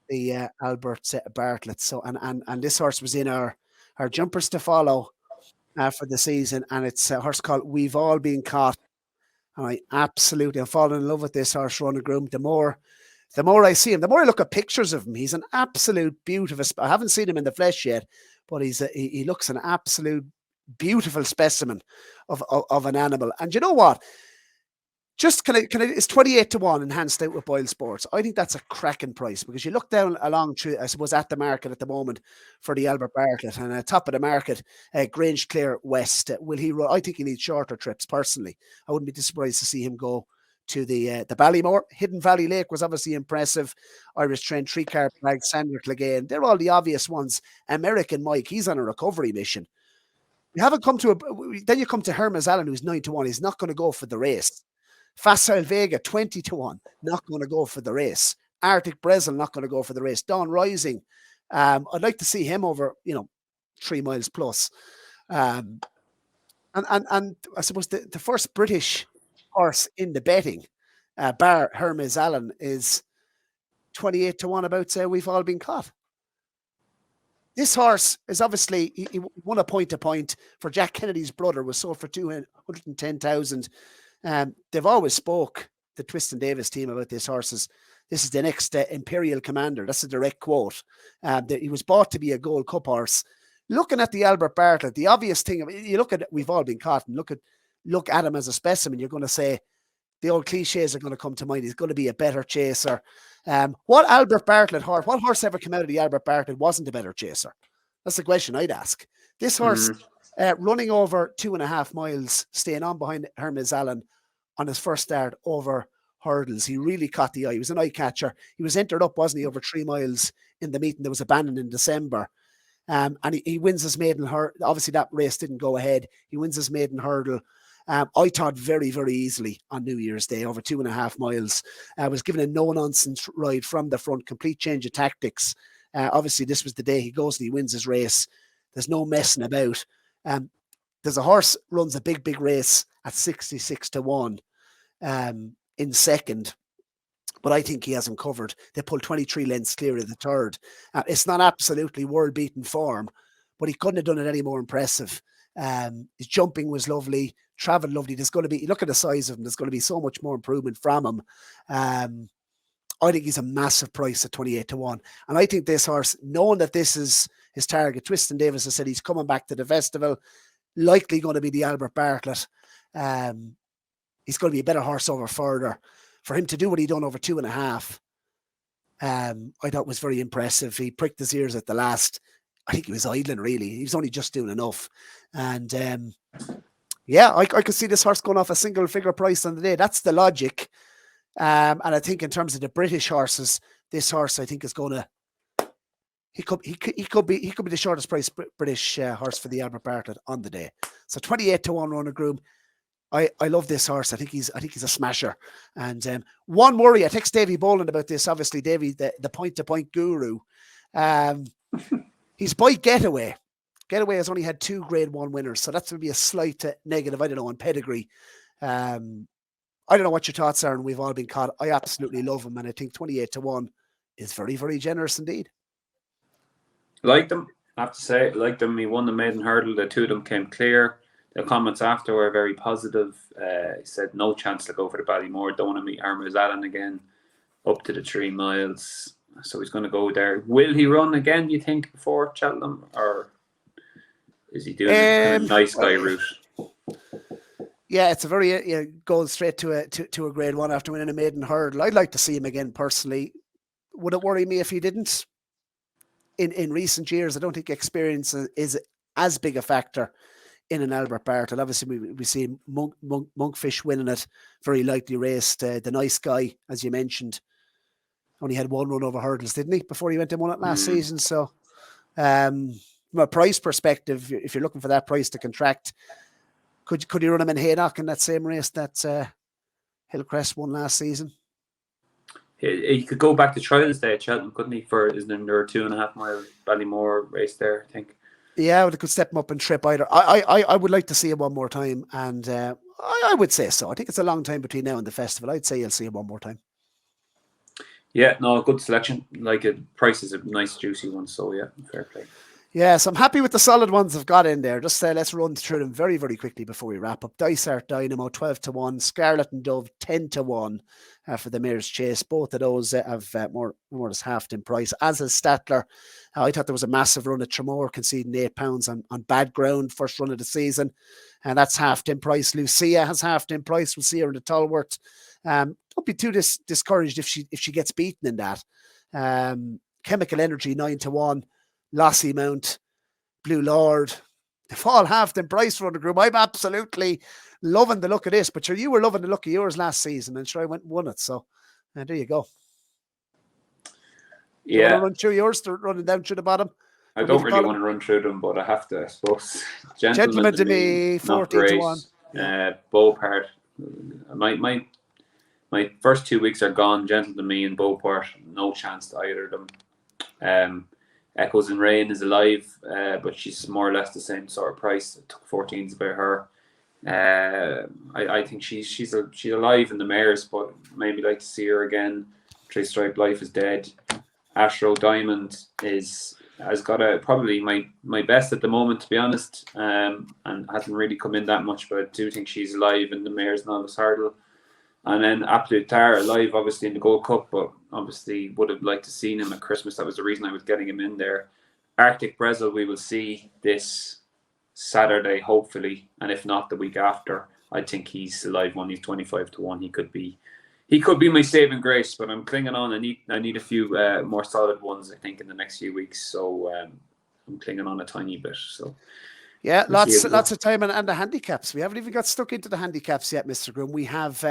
the Albert Bartlett. So and this horse was in our jumpers to follow for the season, and it's a horse called We've All Been Caught. And I absolutely have fallen in love with this horse, Ronan Groome. The more I see him, the more I look at pictures of him. He's an absolute beautiful. I haven't seen him in the flesh yet, but he looks an absolute beautiful specimen of an animal. And you know what? Just it's 28-1 enhanced out with BOYLESPORTS. I think that's a cracking price, because you look down along through, I suppose, at the market at the moment for the Albert Bartlett, and top of the market, Grange Clear West. Will he run? I think he needs shorter trips personally. I wouldn't be surprised to see him go to the Ballymore. Hidden Valley Lake was obviously impressive. Irish Trent, Three Car Flag, Sandra Clegane. They're all the obvious ones. American Mike, he's on a recovery mission. You haven't come to then you come to Hermes Allen, who's 9-1. He's not going to go for the race. Facile Vega, 20-1, not going to go for the race. Arctic Brazil, not going to go for the race. Dawn Rising, I'd like to see him over, 3 miles plus. And I suppose the first British horse in the betting, bar Hermes Allen, is 28-1 about We've All Been Caught. This horse is obviously, he won a point-to-point for Jack Kennedy's brother, was sold for 210,000. They've always spoke, the Twiston Davis team, about this horse. This is the next Imperial Commander. That's a direct quote. He was bought to be a Gold Cup horse. Looking at the Albert Bartlett, the obvious thing, you look at it, We've All Been Caught, and look at him as a specimen, you're going to say, the old cliches are going to come to mind. He's going to be a better chaser. What horse ever came out of the Albert Bartlett wasn't a better chaser? That's the question I'd ask. This horse, running over 2.5 miles, staying on behind Hermes Allen on his first start over hurdles. He really caught the eye. He was an eye catcher. He was entered up, wasn't he, over 3 miles in the meeting that was abandoned in December. And he wins his maiden hurdle. Obviously, that race didn't go ahead. He wins his maiden hurdle. I thought very, very easily on New Year's Day, over 2.5 miles. Was given a no-nonsense ride from the front, complete change of tactics. Obviously, this was the day he goes and he wins his race. There's no messing about. There's a horse runs a big, big race at 66-1 in second, but I think he has him covered. They pulled 23 lengths clear of the third. It's not absolutely world-beaten form, but he couldn't have done it any more impressive. His jumping was lovely, travelled lovely. There's going to be, look at the size of him, there's going to be so much more improvement from him. I think he's a massive price at 28-1. And I think this horse, knowing that this is his target, Twiston Davis has said he's coming back to the festival, likely going to be the Albert Bartlett. He's going to be a better horse over further. For him to do what he done over 2.5, I thought was very impressive. He pricked his ears at the last. I think he was idling, really. He was only just doing enough. And I could see this horse going off a single figure price on the day. That's the logic. And I think in terms of the British horses, this horse I think is going to. He could be the shortest price British horse for the Albert Bartlett on the day. So 28-1 Ronan Groome. I love this horse. I think he's a smasher. And one worry, I text Davy Boland about this. Obviously, Davy, the point-to-point guru. He's by Getaway. Getaway has only had 2 Grade 1 winners, so that's going to be a slight negative. I don't know, on pedigree. I don't know what your thoughts are, and We've All Been Caught. I absolutely love him, and I think 28-1 is very, very generous indeed. Like them, I have to say, like them. He won the maiden hurdle. The 2 of them came clear. The comments after were very positive. He said no chance to go for the Ballymore. Don't want to meet Hermes Allen again. Up to the 3 miles. So he's going to go there. Will he run again, you think, before Cheltenham? Or is he doing a nice guy route? Yeah, it's a very going straight to a Grade 1 after winning a maiden hurdle. I'd like to see him again personally. Would it worry me if he didn't? in recent years, I don't think experience is as big a factor in an Albert Bartle. Obviously, we see Monkfish winning it, very lightly raced. The nice guy, as you mentioned, only had one run over hurdles, didn't he, before he went and won it last season? So, from a price perspective, if you're looking for that price to contract, could you run him in Haydock in that same race that Hillcrest won last season? He could go back to trials day at Cheltenham, couldn't he? Isn't there a 2.5 mile Ballymore race there, I think? Yeah, well, they could step him up and trip either. I would like to see him one more time, and I would say so. I think it's a long time between now and the festival. I'd say you'll see him one more time. Yeah, no, good selection. Like it, price is a nice juicy one, so yeah, fair play. Yeah, so I'm happy with the solid ones I've got in there. Just let's run through them very, very quickly before we wrap up. Dysart Dynamo 12-1, Scarlet and Dove 10-1 for the Mayor's Chase. Both of those have more or less halved in price. As is Statler. I thought there was a massive run at Tremor, conceding £8 on bad ground, first run of the season, and that's halved in price. Lucia has halved in price. We'll see her in the Tolworth. Don't be too discouraged if she gets beaten in that. Chemical Energy 9-1. Lossy Mount, Blue Lord, they've all halved in price, Ronan Groome. I'm absolutely loving the look of this, but sure, you were loving the look of yours last season, and sure, I went and won it. So there you go. Yeah. You want to run through yours, running down through the bottom? I don't really want to run through them, but I have to, I suppose. Gentleman to me 14-1. Yeah. Beaupart. My first 2 weeks are gone. Gentle to Me and Beaupart, no chance to either of them. Echoes and Rain is alive, but she's more or less the same sort of price. I took 14s by her. I think she's alive in the Mares, but maybe like to see her again. Three Stripe Life is dead. Astro Diamond has got probably my best at the moment, to be honest, and hasn't really come in that much, but I do think she's alive in the Mares Novice Hurdle. And then Absolute Tar alive, obviously, in the Gold Cup, but obviously would have liked to seen him at Christmas. That was the reason I was getting him in there. Arctic Brazil, we will see this Saturday, hopefully, and if not, the week after. I think he's alive when he's 25-1. He could be my saving grace, but I'm clinging on. I need a few more solid ones, I think, in the next few weeks. So I'm clinging on a tiny bit. So. Yeah, lots of time and the handicaps. We haven't even got stuck into the handicaps yet, Mr. Groome. We have,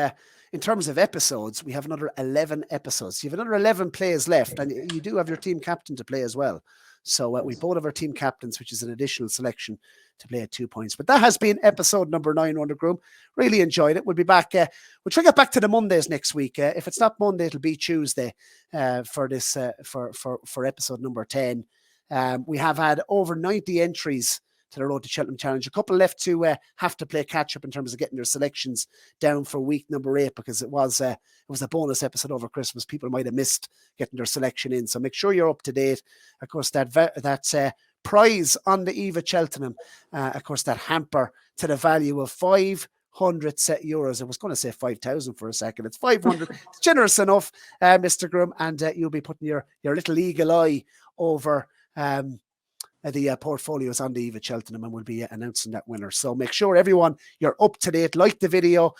in terms of episodes, we have another 11 episodes. You have another 11 plays left, and you do have your team captain to play as well. So we both have our team captains, which is an additional selection to play at 2 points. But that has been episode number 9, Ronan Groome. Really enjoyed it. We'll be back. We'll try to get back to the Mondays next week. If it's not Monday, it'll be Tuesday for this for episode number 10. We have had over 90 entries to the Road to Cheltenham Challenge. A couple left to have to play catch up in terms of getting their selections down for week number 8, because it was a bonus episode over Christmas. People might have missed getting their selection in, so make sure you're up to date. Of course, that prize on the eve of Cheltenham, of course, that hamper to the value of €500. I was going to say 5,000 for a second. It's 500. It's generous enough, Mr. Groome, and you'll be putting your little eagle eye over the portfolios on the eve of Cheltenham, and we'll be announcing that winner. So make sure, everyone, you're up to date. Like the video,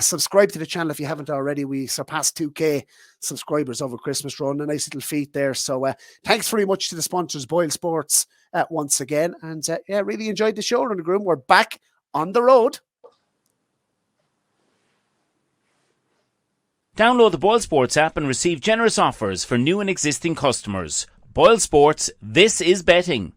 subscribe to the channel if you haven't already. We surpassed 2k subscribers over Christmas, Run a nice little feat there. So thanks very much to the sponsors, Boyle Sports, once again, and really enjoyed the show, Ronan Groome. We're back on the road. Download the Boyle Sports app and receive generous offers for new and existing customers. Boyle Sports, this is betting.